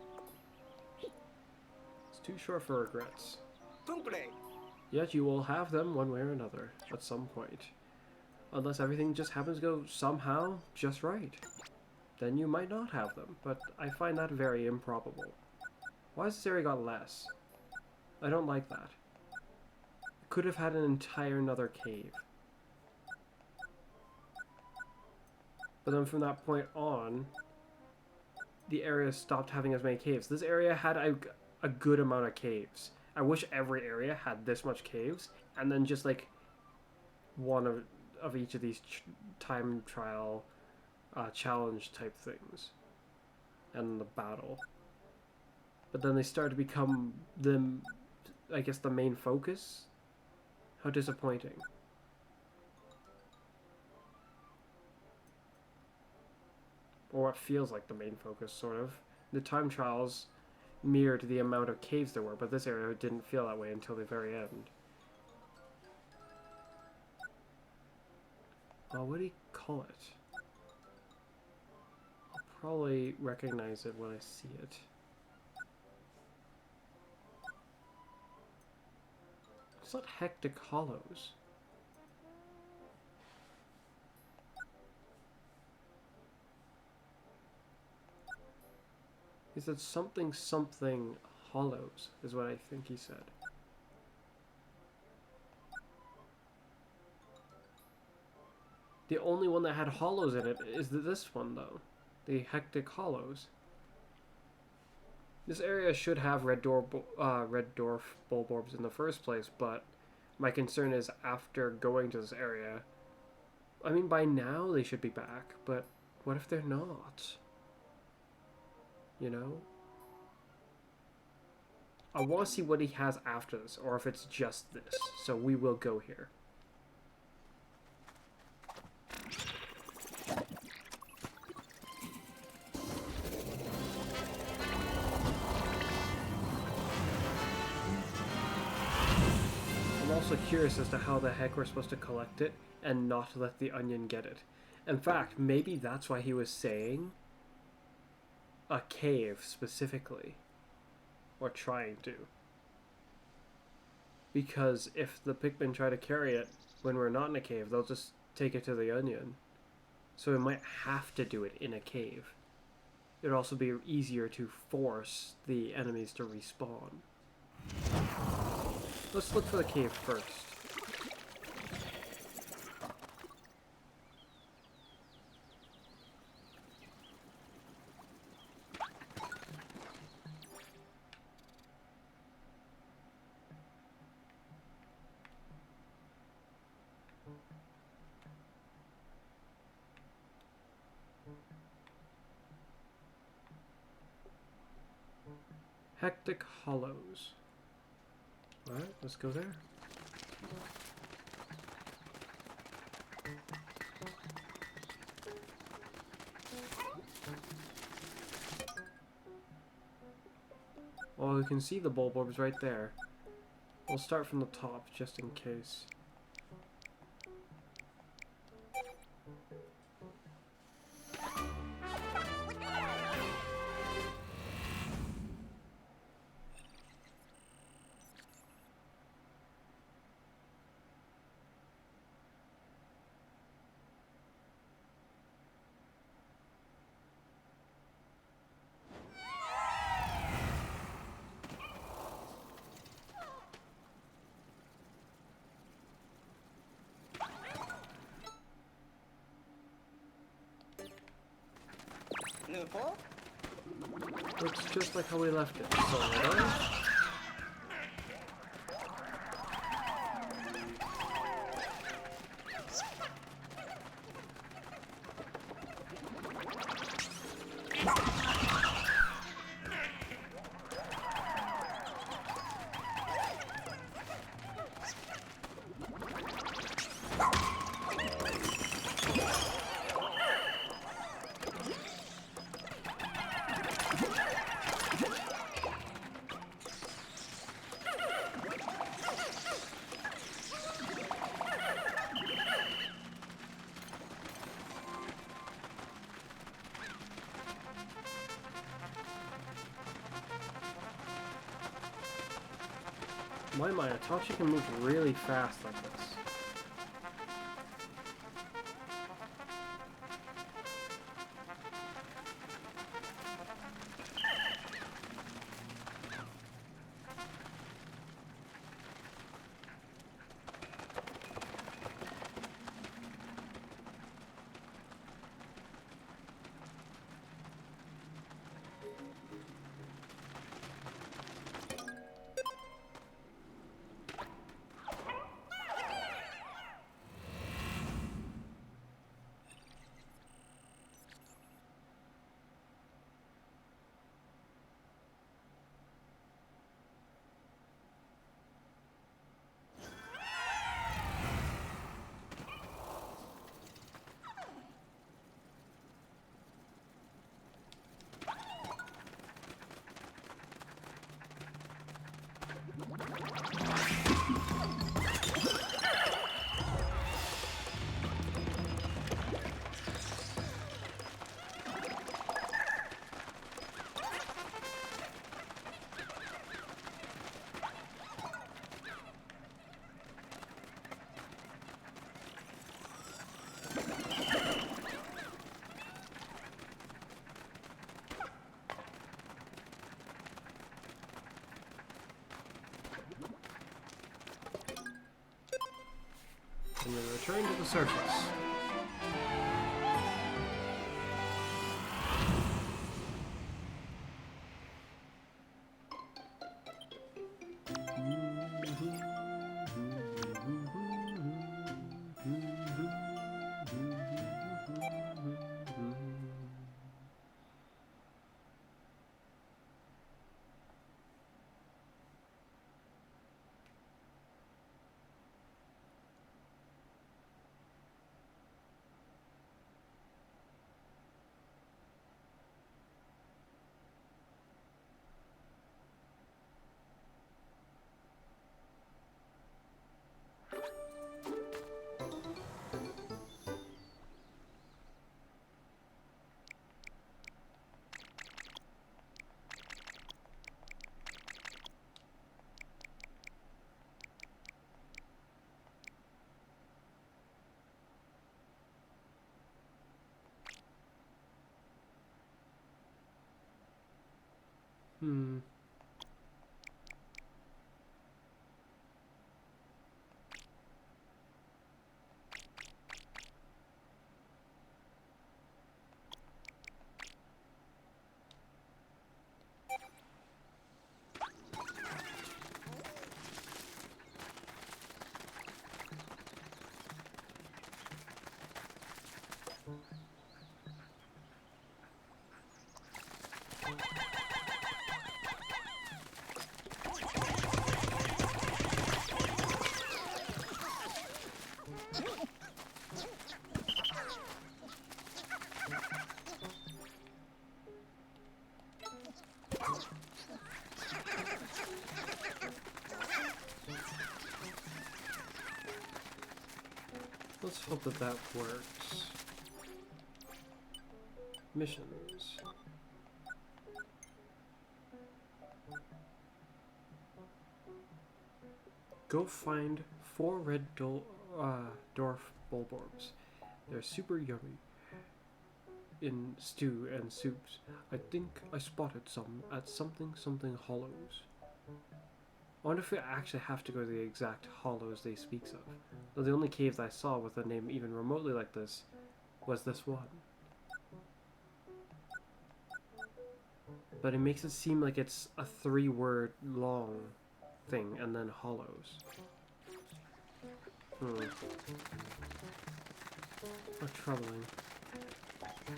It's too short for regrets.
Infiltrate.
Yet you will have them one way or another at some point. Unless everything just happens to go somehow just right. Then you might not have them, but I find that very improbable. Why has this area got less? I don't like that. It could have had an entire another cave. But then from that point on, the area stopped having as many caves. This area had a good amount of caves. I wish every area had this much caves, and then just like one of each of these time trial challenge type things, and the battle. But then they started to become I guess the main focus. How disappointing. Or what feels like the main focus, sort of. The time trials mirrored the amount of caves there were, but this area didn't feel that way until the very end. What do you call it? I'll probably recognize it when I see it. It's not hectic hollows. He said something hollows, is what I think he said. The only one that had hollows in it is this one, though. The hectic hollows. This area should have red dwarf bulborbs in the first place, but my concern is after going to this area, I mean, by now they should be back, but what if they're not? You know? I want to see what he has after this, or if it's just this, so we will go here. I'm also curious as to how the heck we're supposed to collect it and not let the onion get it. In fact, maybe that's why he was saying a cave specifically, or trying to, because if the Pikmin try to carry it when we're not in a cave, they'll just take it to the onion, so we might have to do it in a cave. It'd also be easier to force the enemies to respawn. Let's look for the cave first. Hectic Hollows. Alright, let's go there. Well, you can see the bulborbs right there. We'll start from the top, just in case.
Info.
Looks just like how we left it. So, my mind, I thought you can move really fast like this. And then return to the surface. Hmm. Let's hope that that works. Missions. Go find 4 red dwarf bulborbs. They're super yummy in stew and soups. I think I spotted some at something hollows. I wonder if we actually have to go to the exact hollows they speaks of. Though the only caves I saw with a name even remotely like this was this one. But it makes it seem like it's a 3-word long thing and then hollows. How troubling.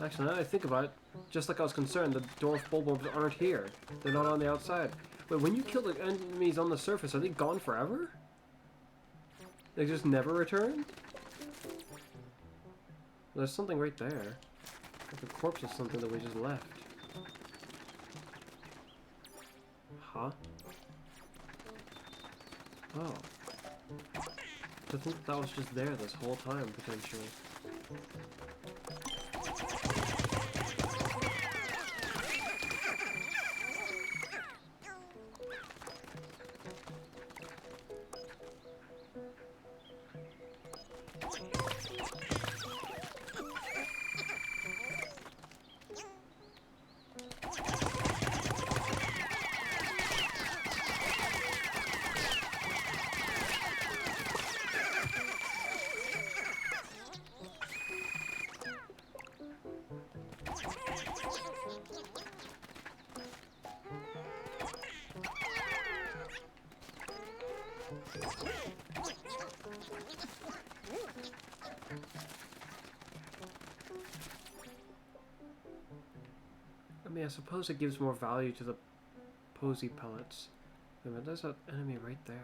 Actually, now that I think about it, just like I was concerned, the dwarf bulborbs aren't here. They're not on the outside. But when you kill the enemies on the surface, are they gone forever? They just never return? There's something right there. Like a corpse of something that we just left. Huh? Oh. To think that was just there this whole time, potentially. I mean, I suppose it gives more value to the posy pellets. I mean, there's an enemy right there.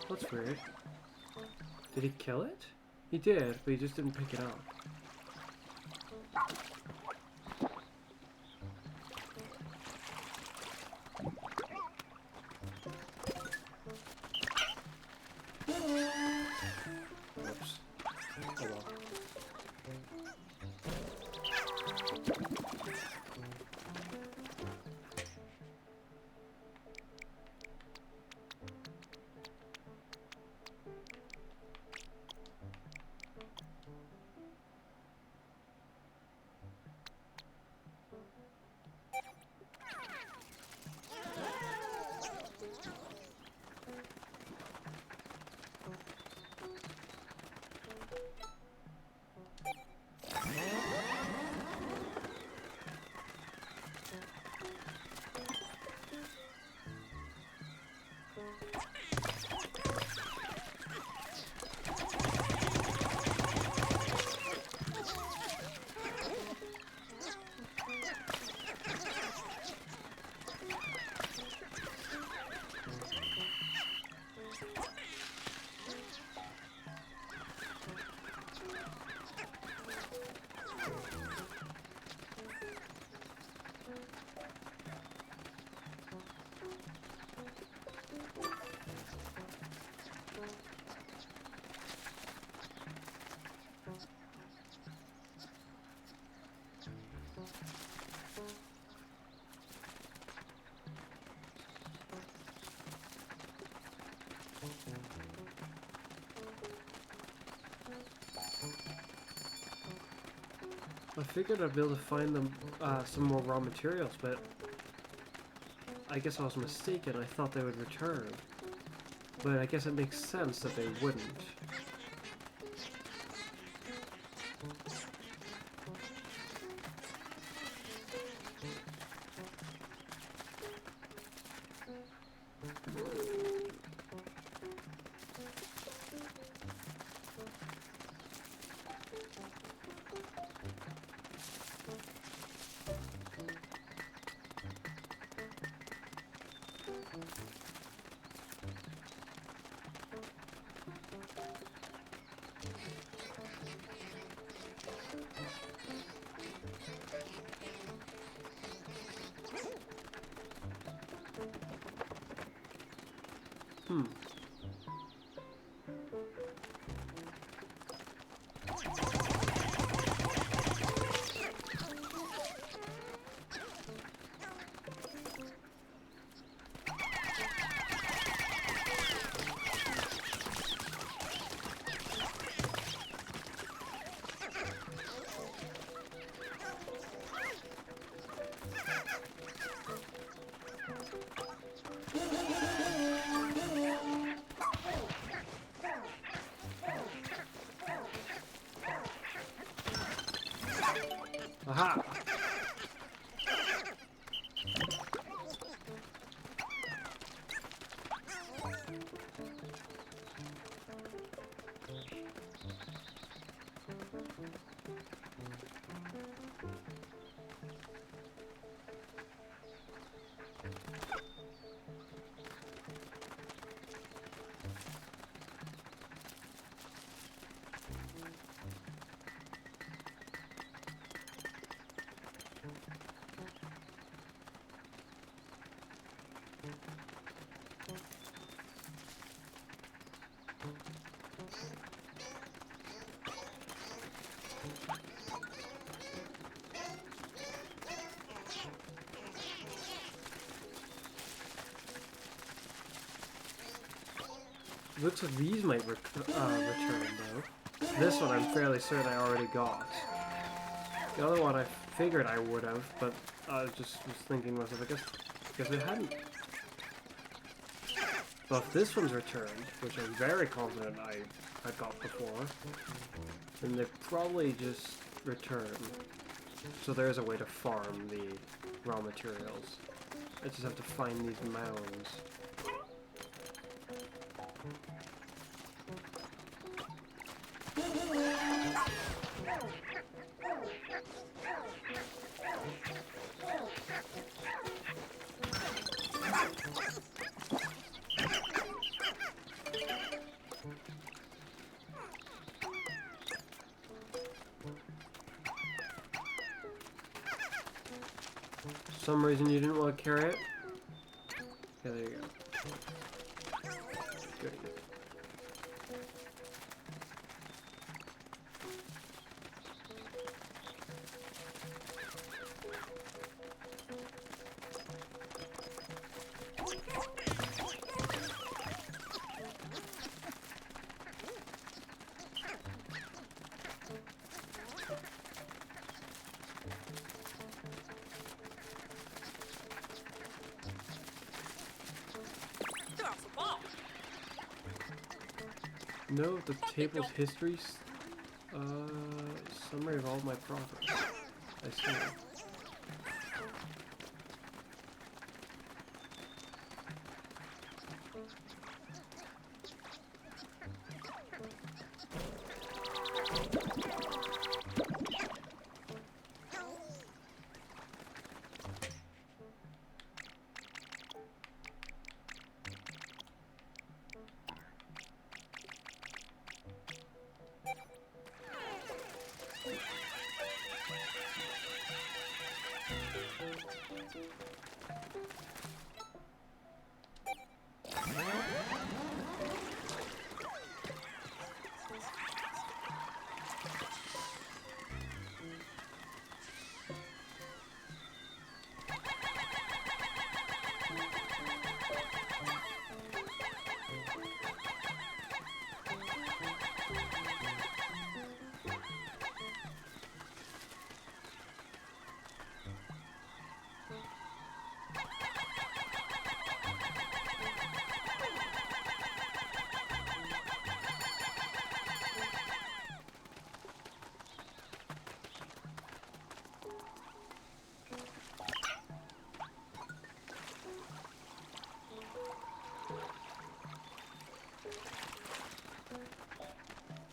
That's weird. Did he kill it? He did, but he just didn't pick it up. Whoops. Oh well. I figured I'd be able to find them some more raw materials, but I guess I was mistaken. I thought they would return. But I guess it makes sense that they wouldn't. Looks like these might return though. This one I'm fairly certain I already got. The other one I figured I would have, but I just was thinking to myself, I guess I hadn't. But if this one's returned, which I'm very confident I got before, then they probably just return. So there is a way to farm the raw materials. I just have to find these mounds. For some reason you didn't want to carry it? Yeah, there you go. Good. No, the table's history, summary of all my profits. I see.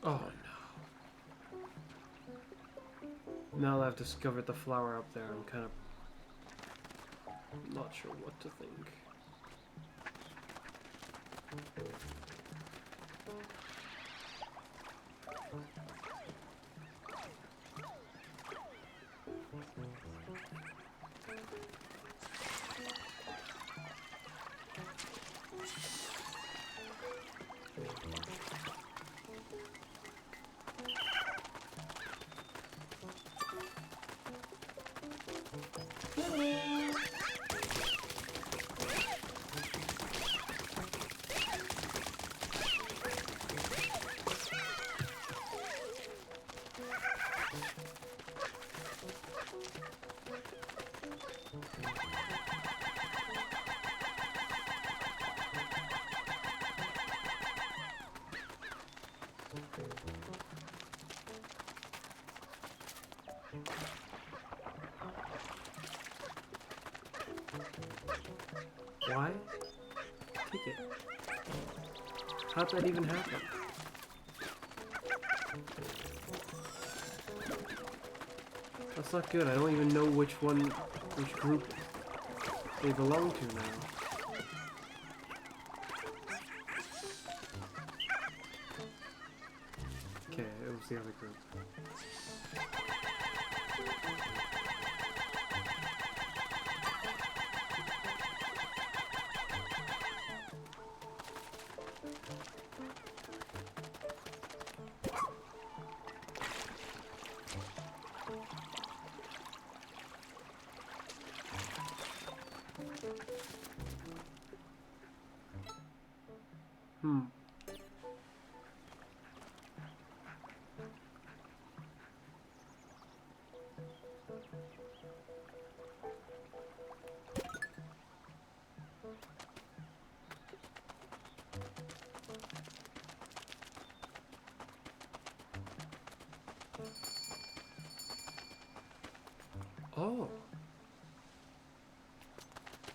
Oh no. Now that I've discovered the flower up there, I'm kind of not sure what to think. Why? Take it. How'd that even happen? That's not good. I don't even know which group they belong to now. Okay, it was the other group.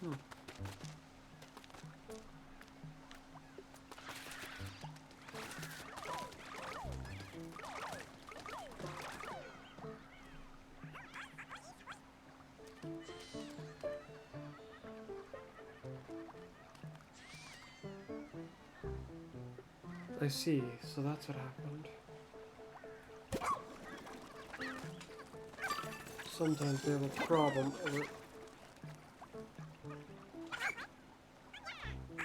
Hmm. I see, so that's what happened. Sometimes they have a problem over...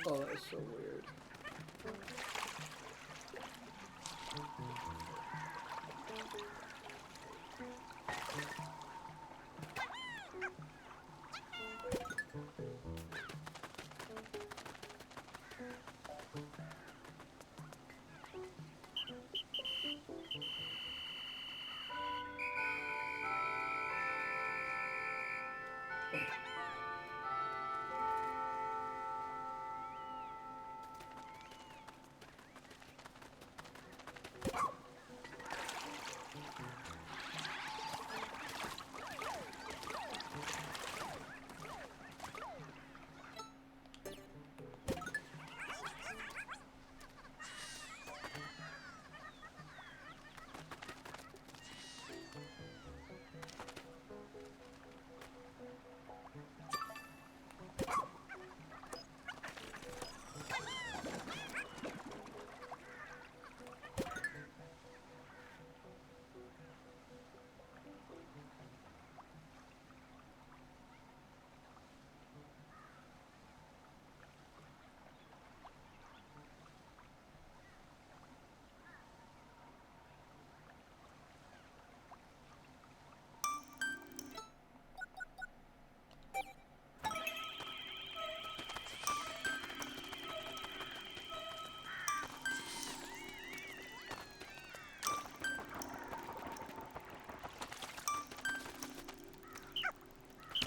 Oh, that is so weird.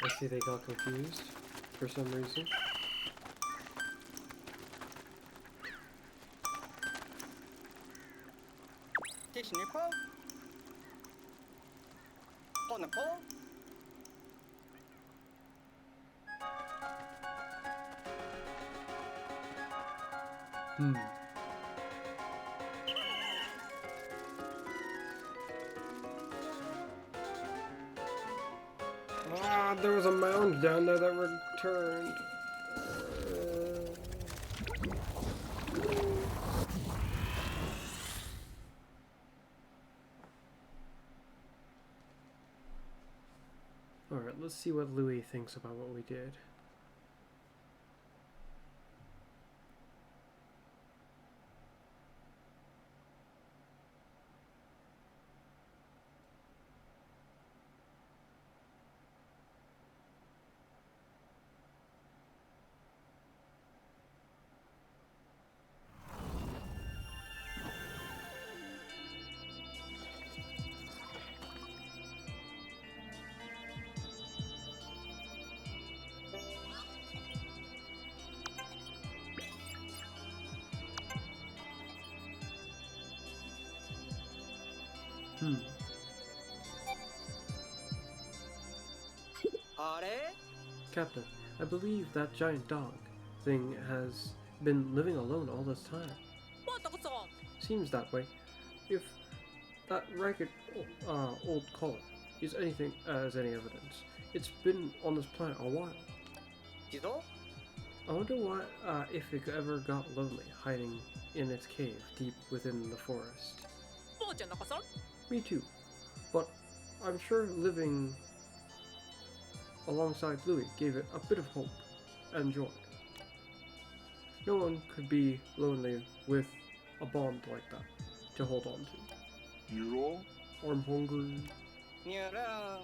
I see they got confused for some reason.
This nipple? On the pole?
Hmm. Ah, there was a mound down there that returned. Alright, let's see what Louis thinks about what we did. Hmm.
Are they?
Captain, I believe that giant dog thing has been living alone all this time. Seems that way. If that ragged old collar is anything as any evidence, it's been on this planet a while.
Jizo?
I wonder why, if it ever got lonely hiding in its cave deep within the forest. Me too, but I'm sure living alongside Louis gave it a bit of hope and joy. No one could be lonely with a bond like that to hold on to.
Hero?
I'm hungry.
Yeah.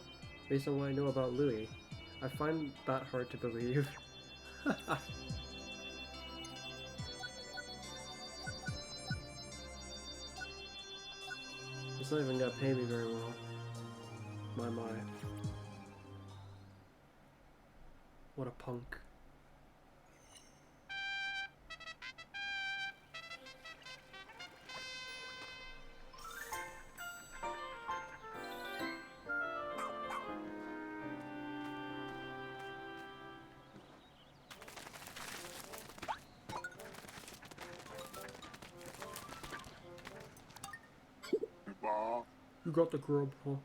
Based on what I know about Louis, I find that hard to believe. It's not even gonna pay me very well. My. What a punk. You got the grub, huh?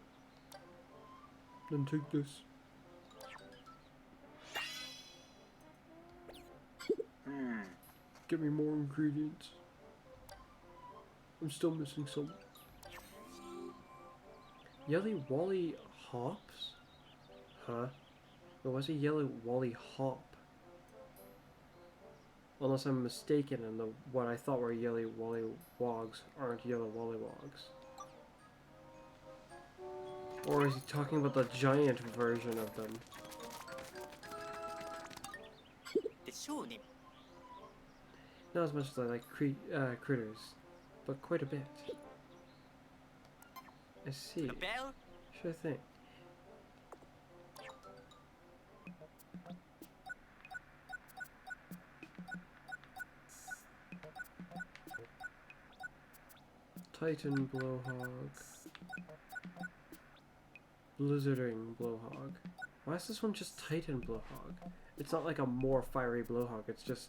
Then take this. Get me more ingredients. I'm still missing some. Yelly Wally hops? Huh? Or was it Yellow Wally hop? Unless I'm mistaken and what I thought were Yelly Wally wogs aren't Yellow Wally wogs. Or is he talking about the giant version of them? Not as much as I like critters, but quite a bit. I see. Sure thing. Titan Blowhog. Blizzarding Blowhog. Why is this one just Titan Blowhog? It's not like a more fiery Blowhog, it's just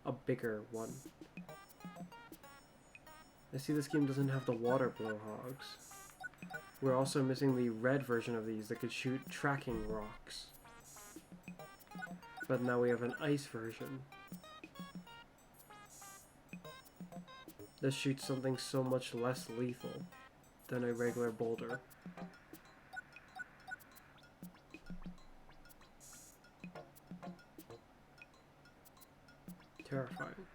a bigger one. I see this game doesn't have the water Blowhogs. We're also missing the red version of these that could shoot tracking rocks. But now we have an ice version. This shoots something so much less lethal than a regular boulder. Terrifying.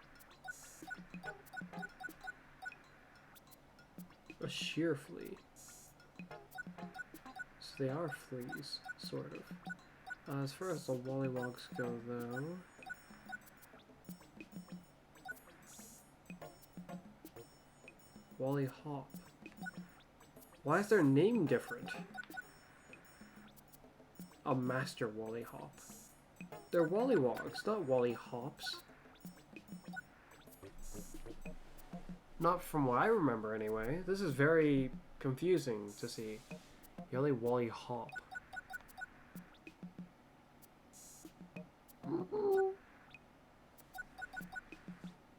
A sheer flea. So they are fleas, sort of. As far as the Wollywogs go, though... Wally Hop. Why is their name different? A Master Wally Hop. They're Wollywogs, not Wally Hops. Not from what I remember, anyway. This is very confusing to see. Yelly Wally Hop.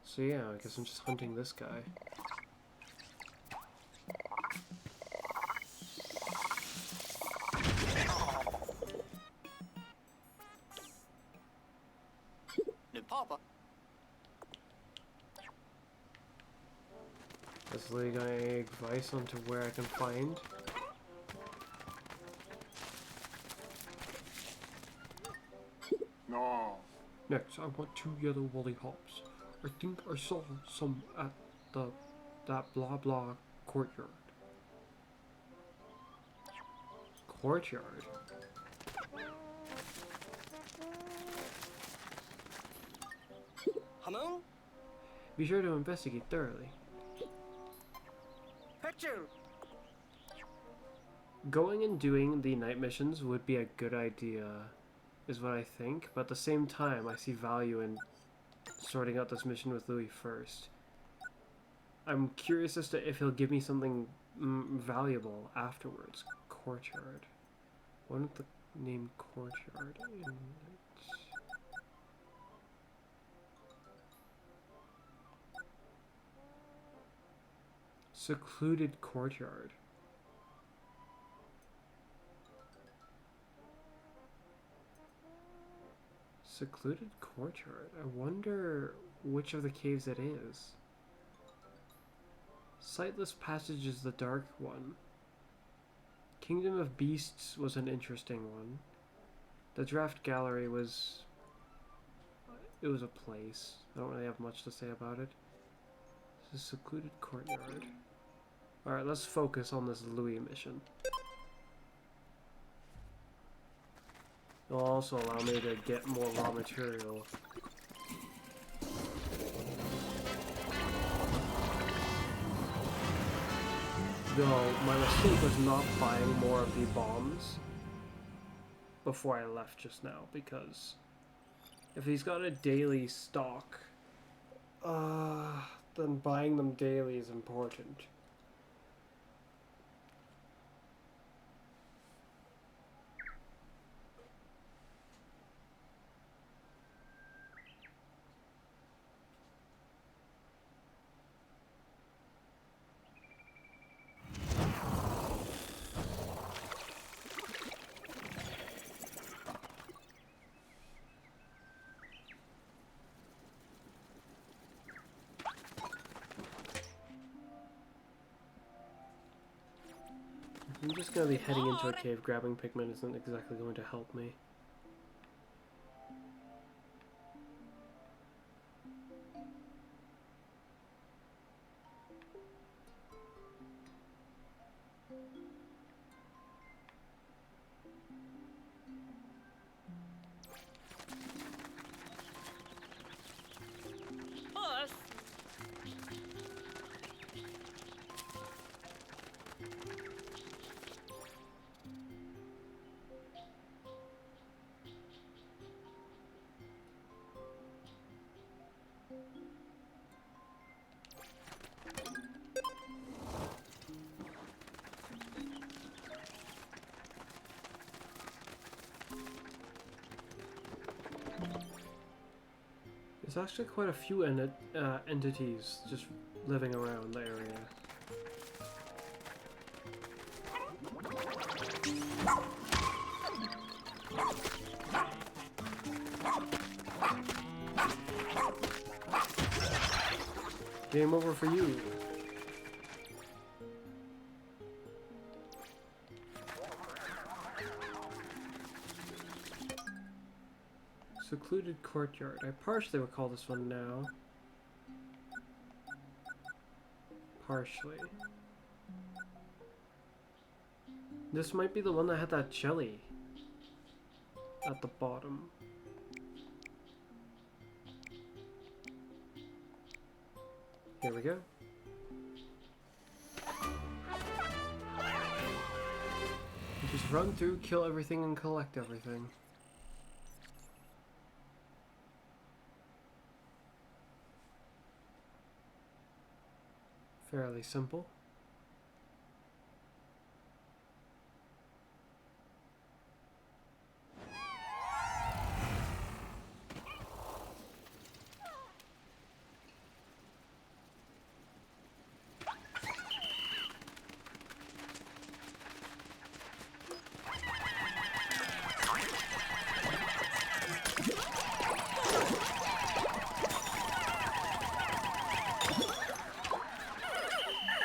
So yeah, I guess I'm just hunting this guy. Is Lee got any advice onto where I can find?
No.
Next, I want 2 yellow Wally hops. I think I saw some at that blah blah courtyard. Courtyard?
Hamon?
Be sure to investigate thoroughly.
Picture.
Going and doing the night missions would be a good idea, is what I think, but at the same time I see value in sorting out this mission with Louis first. I'm curious as to if he'll give me something valuable afterwards. Courtyard. Why don't the name Courtyard in it? Secluded Courtyard. Secluded Courtyard. I wonder which of the caves it is. Sightless Passage is the dark one. Kingdom of Beasts was an interesting one. The Draft Gallery was... it was a place. I don't really have much to say about it. This is Secluded Courtyard. Alright, let's focus on this Louis mission. It'll also allow me to get more raw material. Though, my mistake was not buying more of the bombs before I left just now, because if he's got a daily stock, then buying them daily is important. I'm just gonna be heading into a cave. Grabbing Pikmin isn't exactly going to help me.
Fuzz.
There's actually quite a few entities just living around the area. Game over for you. Secluded courtyard. I partially recall this one now. Partially. This might be the one that had that jelly at the bottom. Here we go. Just run through, kill everything, and collect everything. Fairly simple.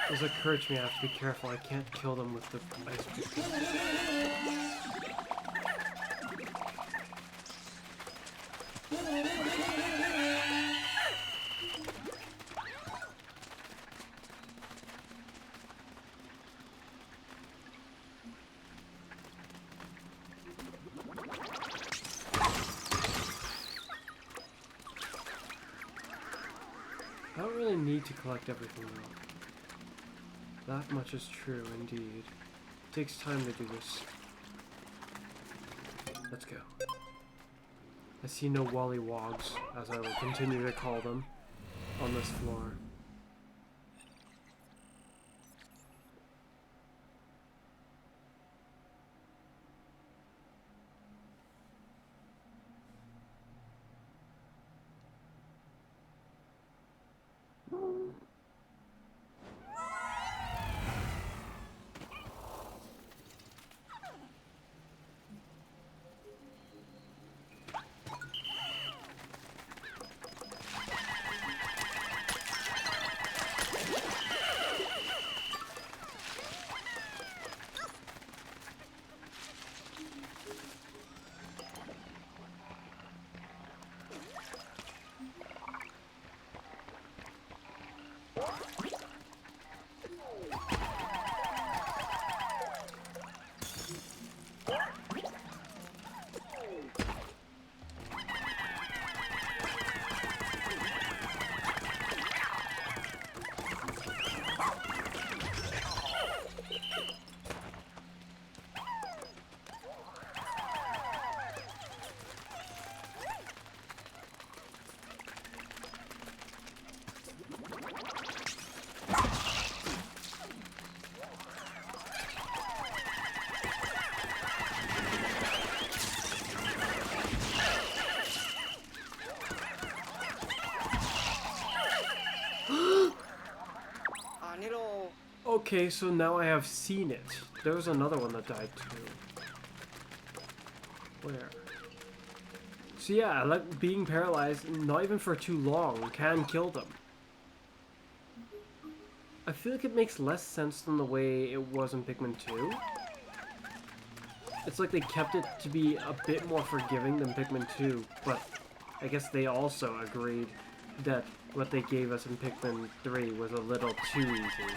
This occurred to me, I have to be careful, I can't kill them with the ice pick. I don't really need to collect everything though. That much is true, indeed. It takes time to do this. Let's go. I see no wollywogs, as I will continue to call them, on this floor. Okay, so now I have seen it. There was another one that died too. Where? So yeah, like being paralyzed, not even for too long, can kill them. I feel like it makes less sense than the way it was in Pikmin 2. It's like they kept it to be a bit more forgiving than Pikmin 2, but I guess they also agreed that what they gave us in Pikmin 3 was a little too easy.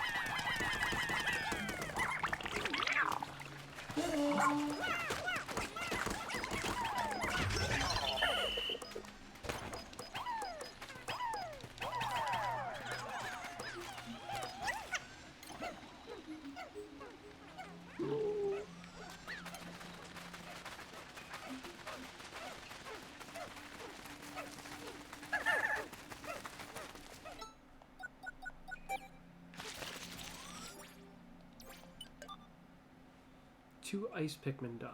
Two ice Pikmin died.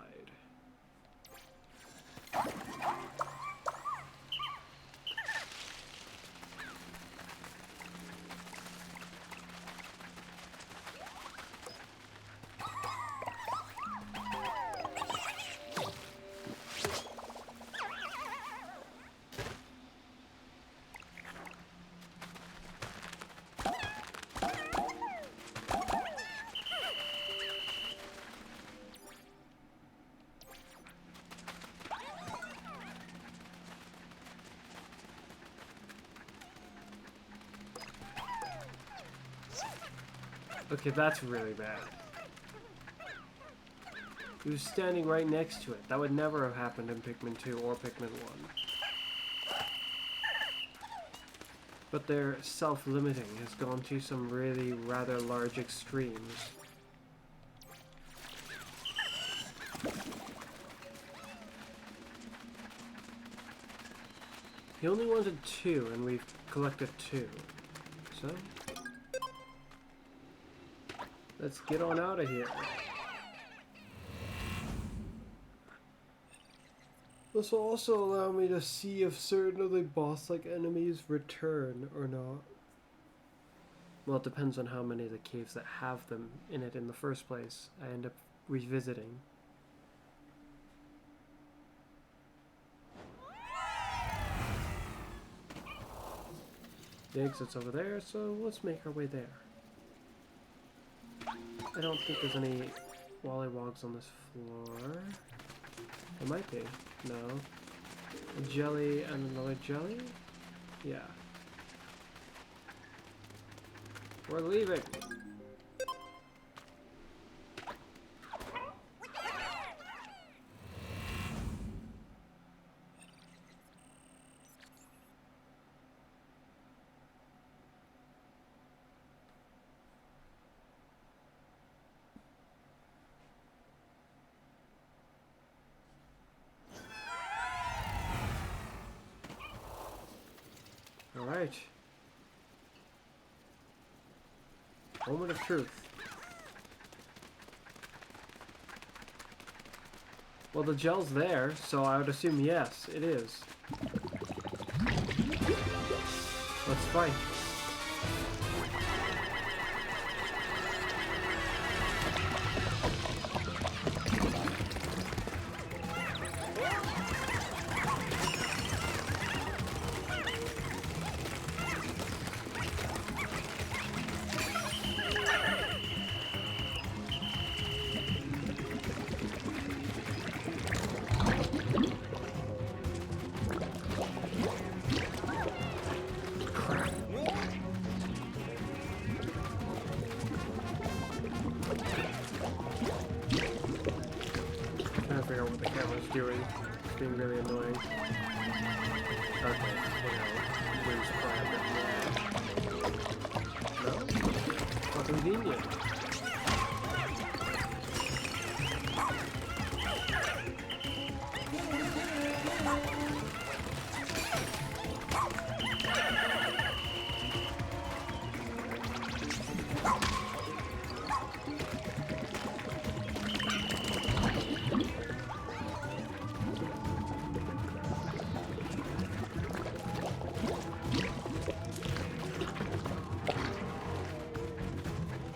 Okay, that's really bad. He was standing right next to it. That would never have happened in Pikmin 2 or Pikmin 1. But their self-limiting has gone to some really rather large extremes. He only wanted 2, and we've collected 2. So, let's get on out of here. This will also allow me to see if certain of the boss-like enemies return or not. Well, it depends on how many of the caves that have them in it in the first place I end up revisiting. The exit's over there, so let's make our way there. I don't think there's any wallywogs on this floor. There might be. No. A jelly and another jelly? Yeah. We're leaving! Alright. Moment of truth. Well, the gel's there, so I would assume yes, it is. Let's fight. Doing. It's being really annoying. Okay, lose no? How convenient.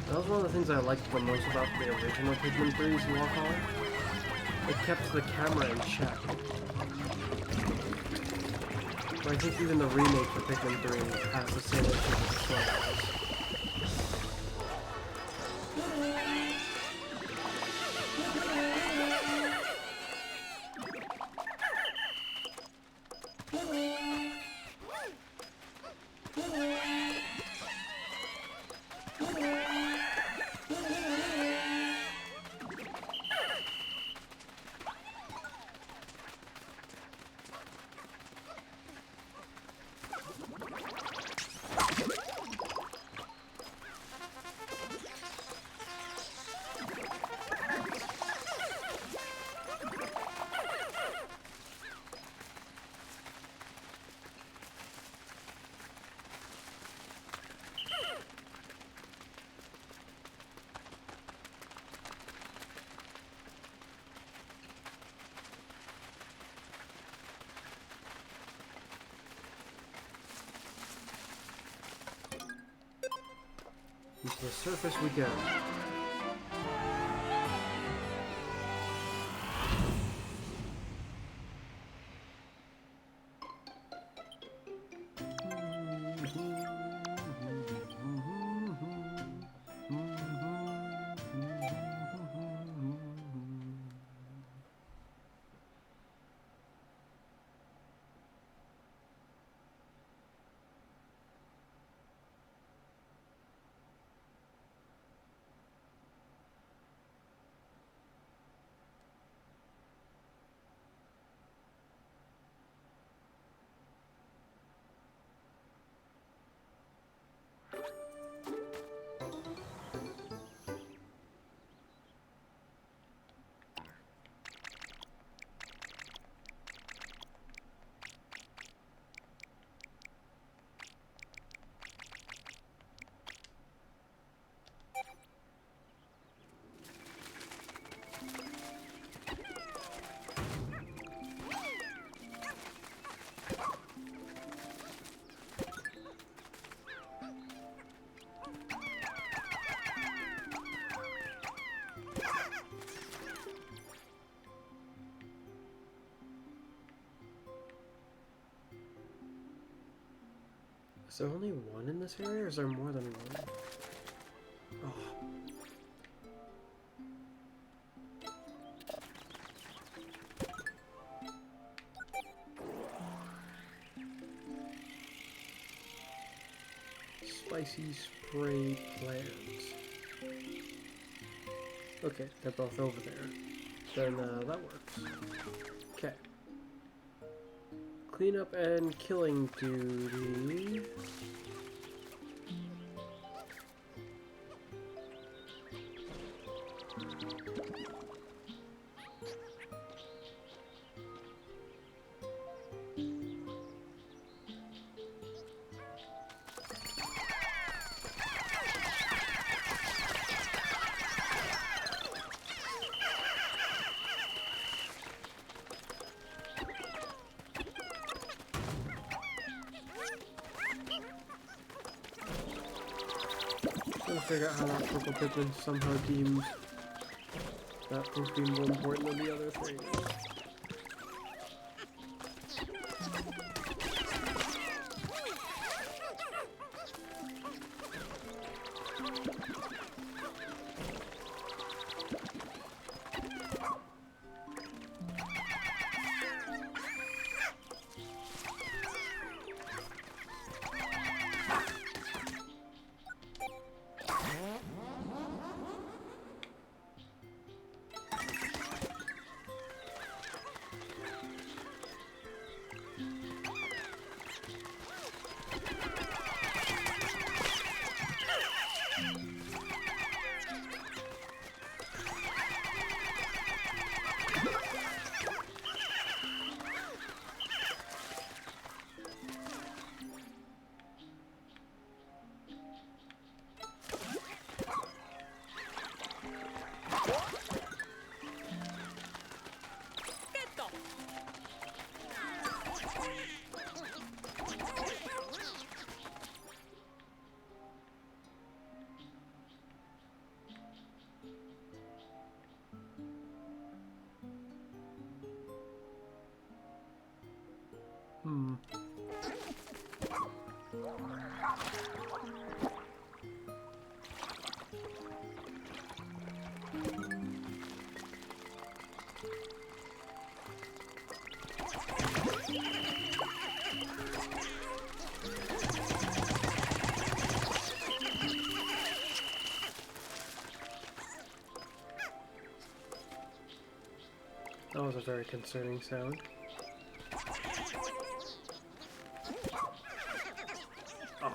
That was one of the things I liked the most about the original Pikmin 3's walk on. It kept the camera in check. But I think even the remake for Pikmin 3 has the same issue with the slow. To the surface we go. Is there only one in this area, or is there more than one? Oh. Spicy spray plants. Okay, they're both over there. Then that works. Okay. Cleanup and killing duty. Trying to figure out how that purple Pikmin somehow deems that thing to be more important than the other thing. very concerning sound. Aw.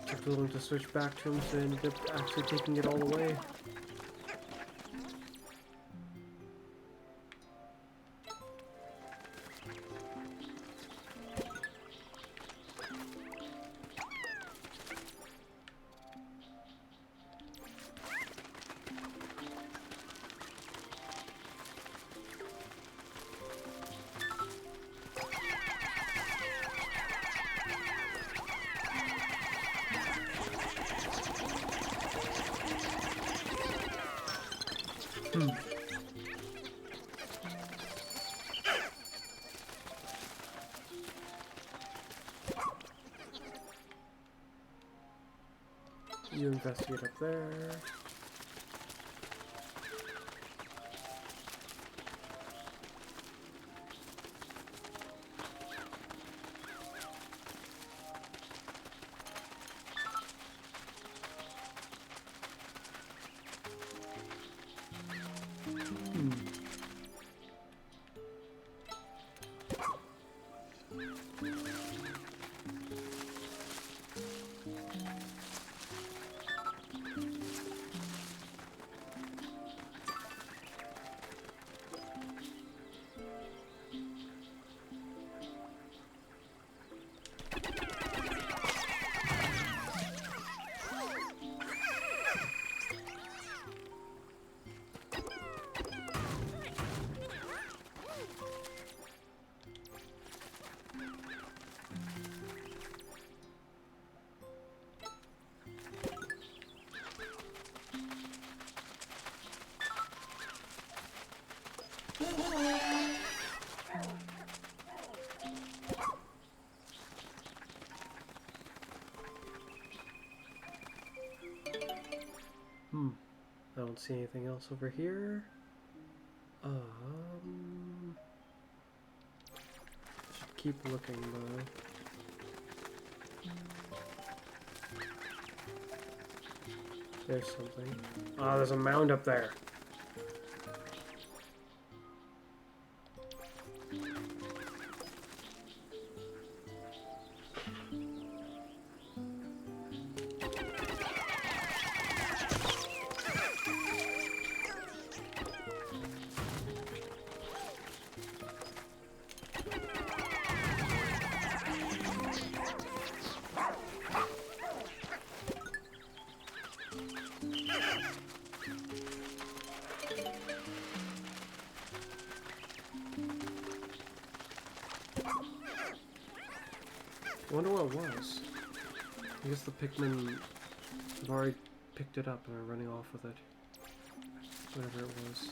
I told him to switch back to him, so I ended up actually taking it all away. You investigate up there. I don't see anything else over here. Should keep looking though. There's something. Ah, there's a mound up there. I wonder what it was. I guess the Pikmin have already picked it up and are running off with it. Whatever it was.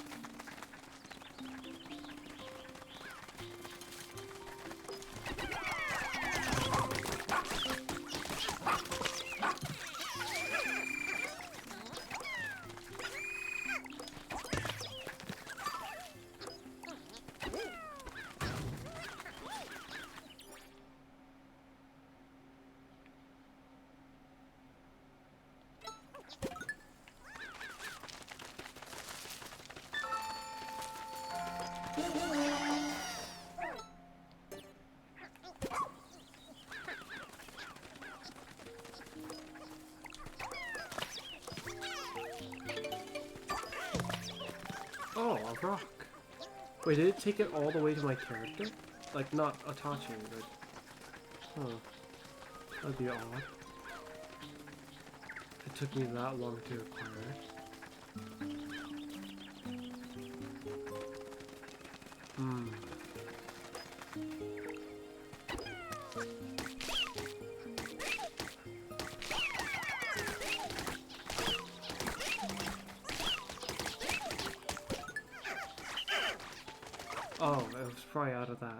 Oh, a rock. Wait, did it take it all the way to my character? Like, not Itachi, but... Huh. That'd be odd. It took me that long to acquire it. Oh, it was probably out of that.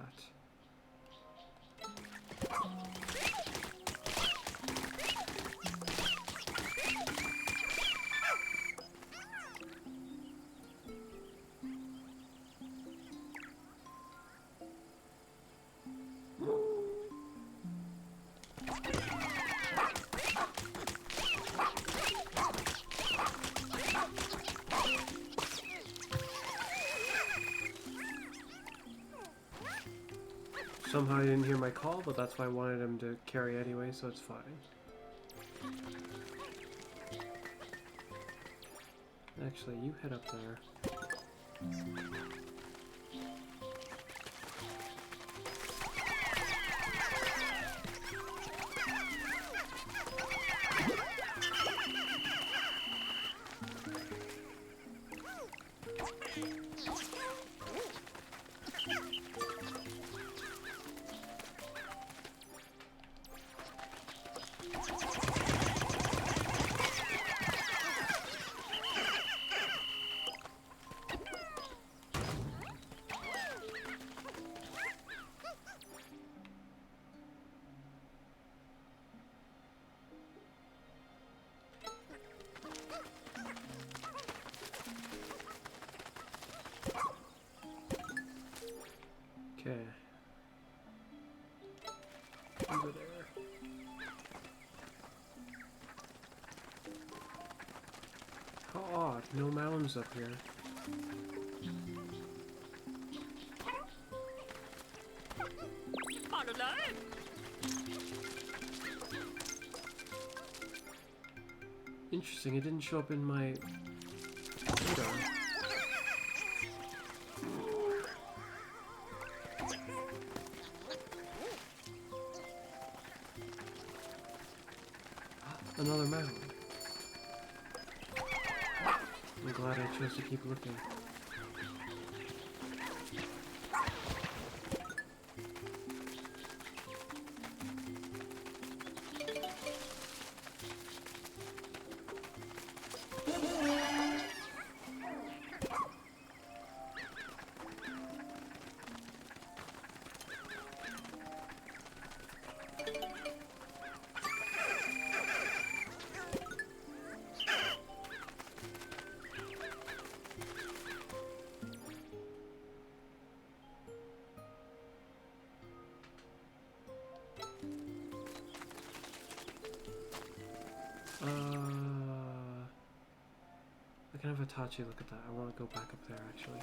Somehow he didn't hear my call, but that's why I wanted him to carry anyway, so it's fine. Actually, you head up there. Okay. Over there. How odd, no mounds up here. Interesting, it didn't show up in my radar. Another mound. I'm glad I chose to keep looking. I can have a Tachi look at that. I want to go back up there actually.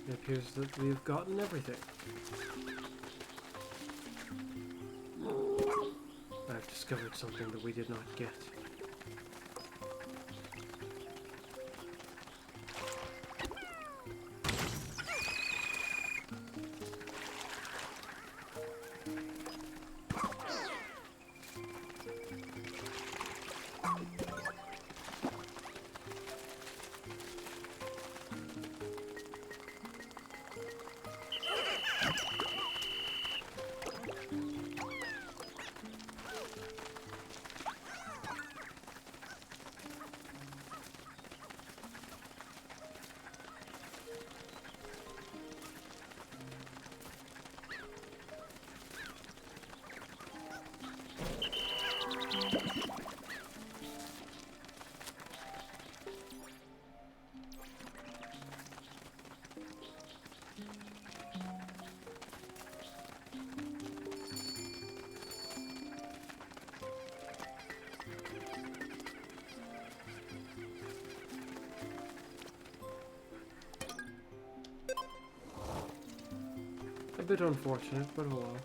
It appears that we've gotten everything. I've discovered something that we did not get. A bit unfortunate, but oh well.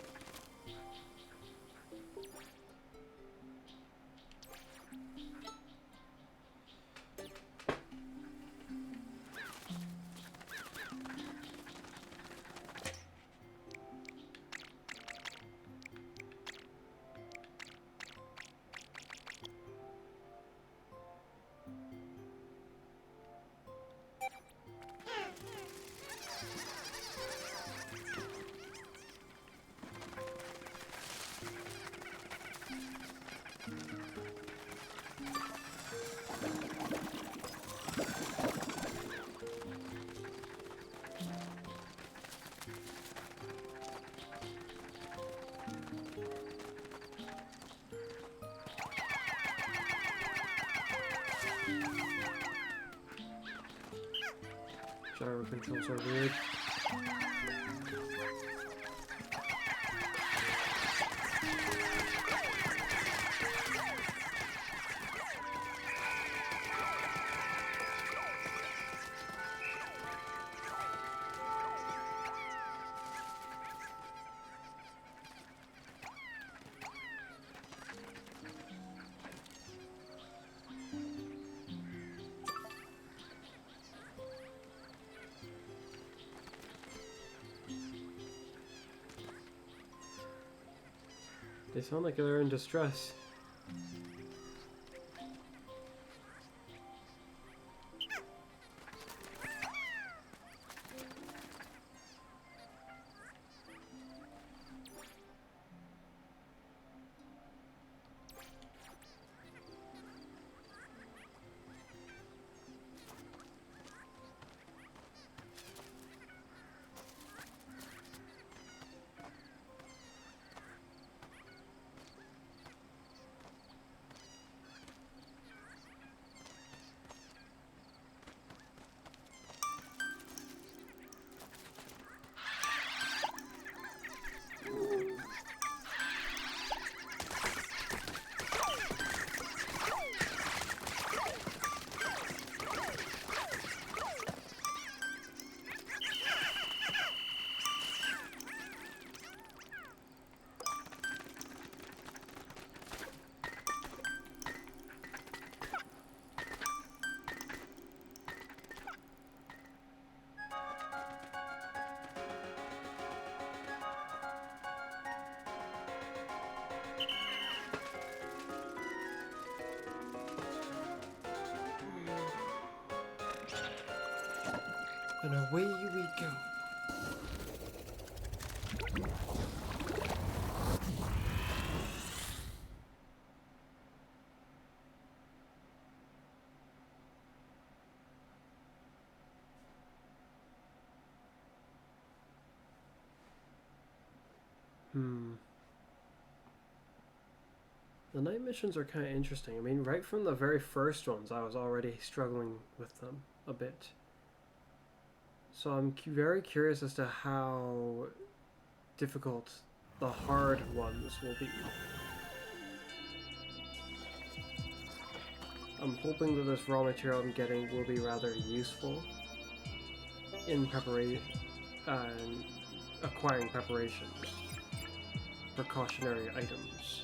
Gyro controls are weird. They sound like they're in distress. And away we go. The night missions are kind of interesting. I mean, right from the very first ones, I was already struggling with them a bit. So I'm very curious as to how difficult the hard ones will be. I'm hoping that this raw material I'm getting will be rather useful in preparation, acquiring preparations, precautionary items,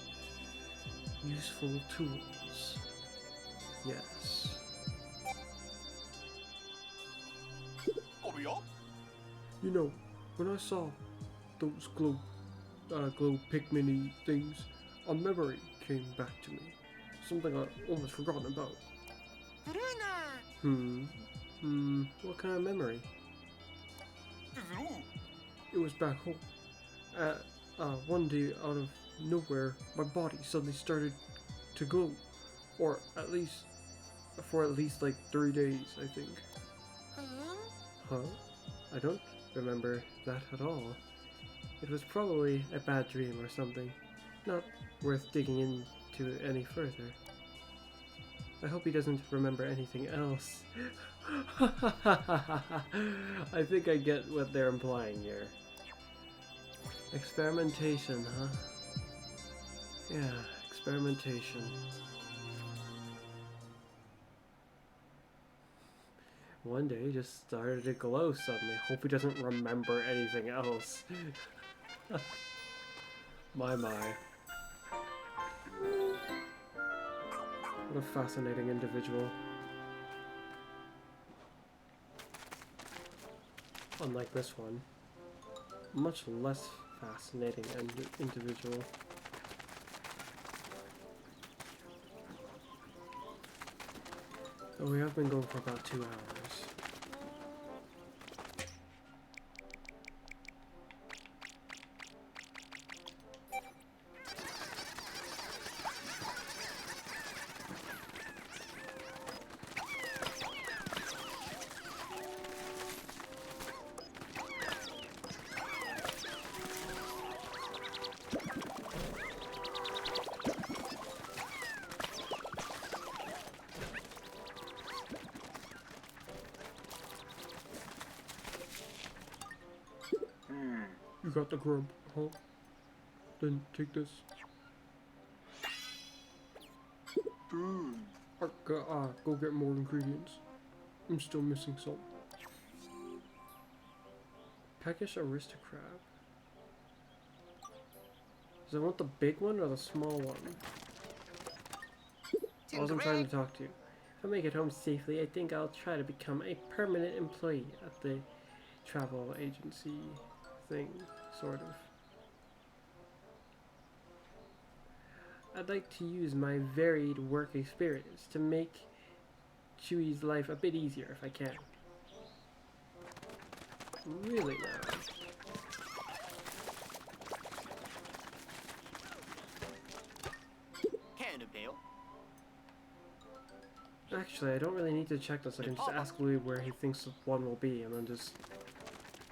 useful tools. Yes. You know, when I saw those glow Pikmin things, a memory came back to me. Something I almost forgotten about. What kind of memory? It was back home. One day, out of nowhere, my body suddenly started to glow. Or at least, for at least like 3 days, I think. Huh? I don't remember that at all. It was probably a bad dream or something. Not worth digging into any further. I hope he doesn't remember anything else. I think I get what they're implying here. Experimentation, huh? Yeah, experimentation. One day he just started to glow suddenly. Hope he doesn't remember anything else. My. What a fascinating individual. Unlike this one. Much less fascinating individual. Oh, we have been going for about 2 hours. got the grub, huh? Then take this. Go get more ingredients. I'm still missing some. Peckish aristocrat. Does I want the big one or the small one? I wasn't trying to talk to you. If I make it home safely, I think I'll try to become a permanent employee at the travel agency thing, sort of. I'd like to use my varied work experience to make Chewie's life a bit easier if I can. Really now. Actually, I don't really need to check this. I can just ask Louis where he thinks one will be and then just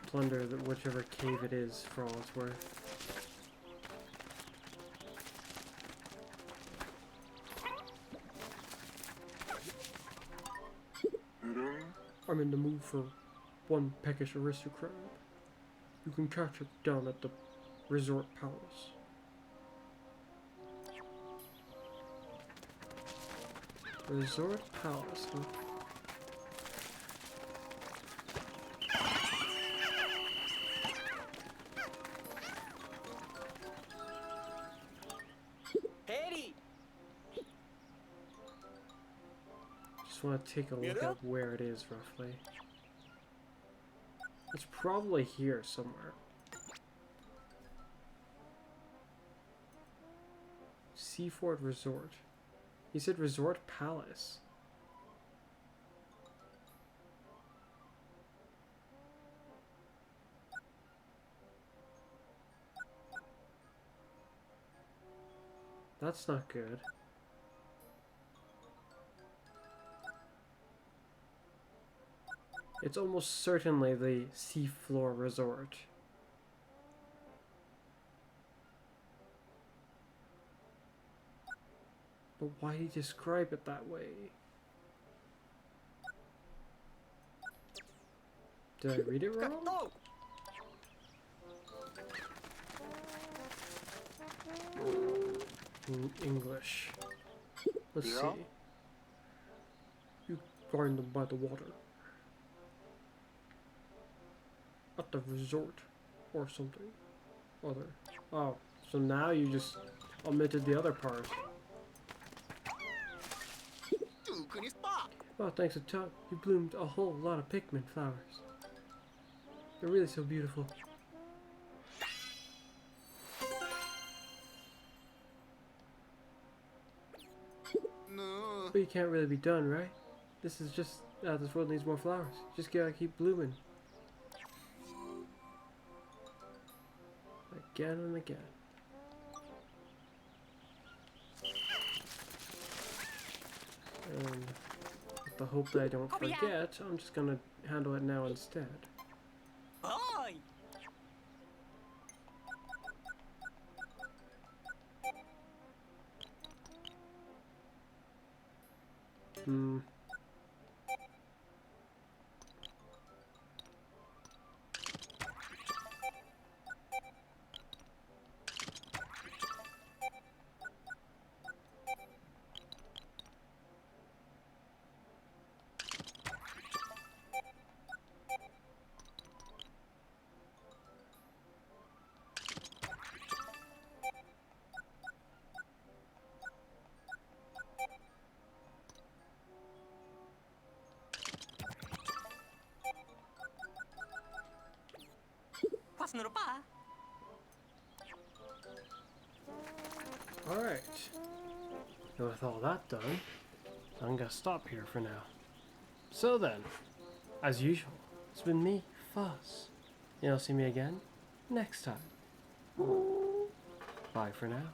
plunder whichever cave it is for all it's worth. I'm in the mood for one peckish aristocrat. You can catch it down at the resort palace. Resort palace, huh?
Eddie!
Just want to take a look at where it is roughly. It's probably here somewhere. Seaford Resort. He said Resort Palace. That's not good. It's almost certainly the seafloor resort. But why did he describe it that way? Did I read it wrong? In English. Let's see. You find them by the water. At the resort. Or something. Other. Oh, so now you just omitted the other part. Oh, thanks a ton. You bloomed a whole lot of Pikmin flowers. They're really so beautiful.
No.
But you can't really be done, right? This is just... this world needs more flowers. Just gotta keep blooming. Again and again. And with the hope that I don't forget, I'm just gonna handle it now instead.
Bye.
Alright. And with all that done, I'm gonna stop here for now. So then, as usual, it's been me, Fuzz. You'll see me again next time. Bye for now.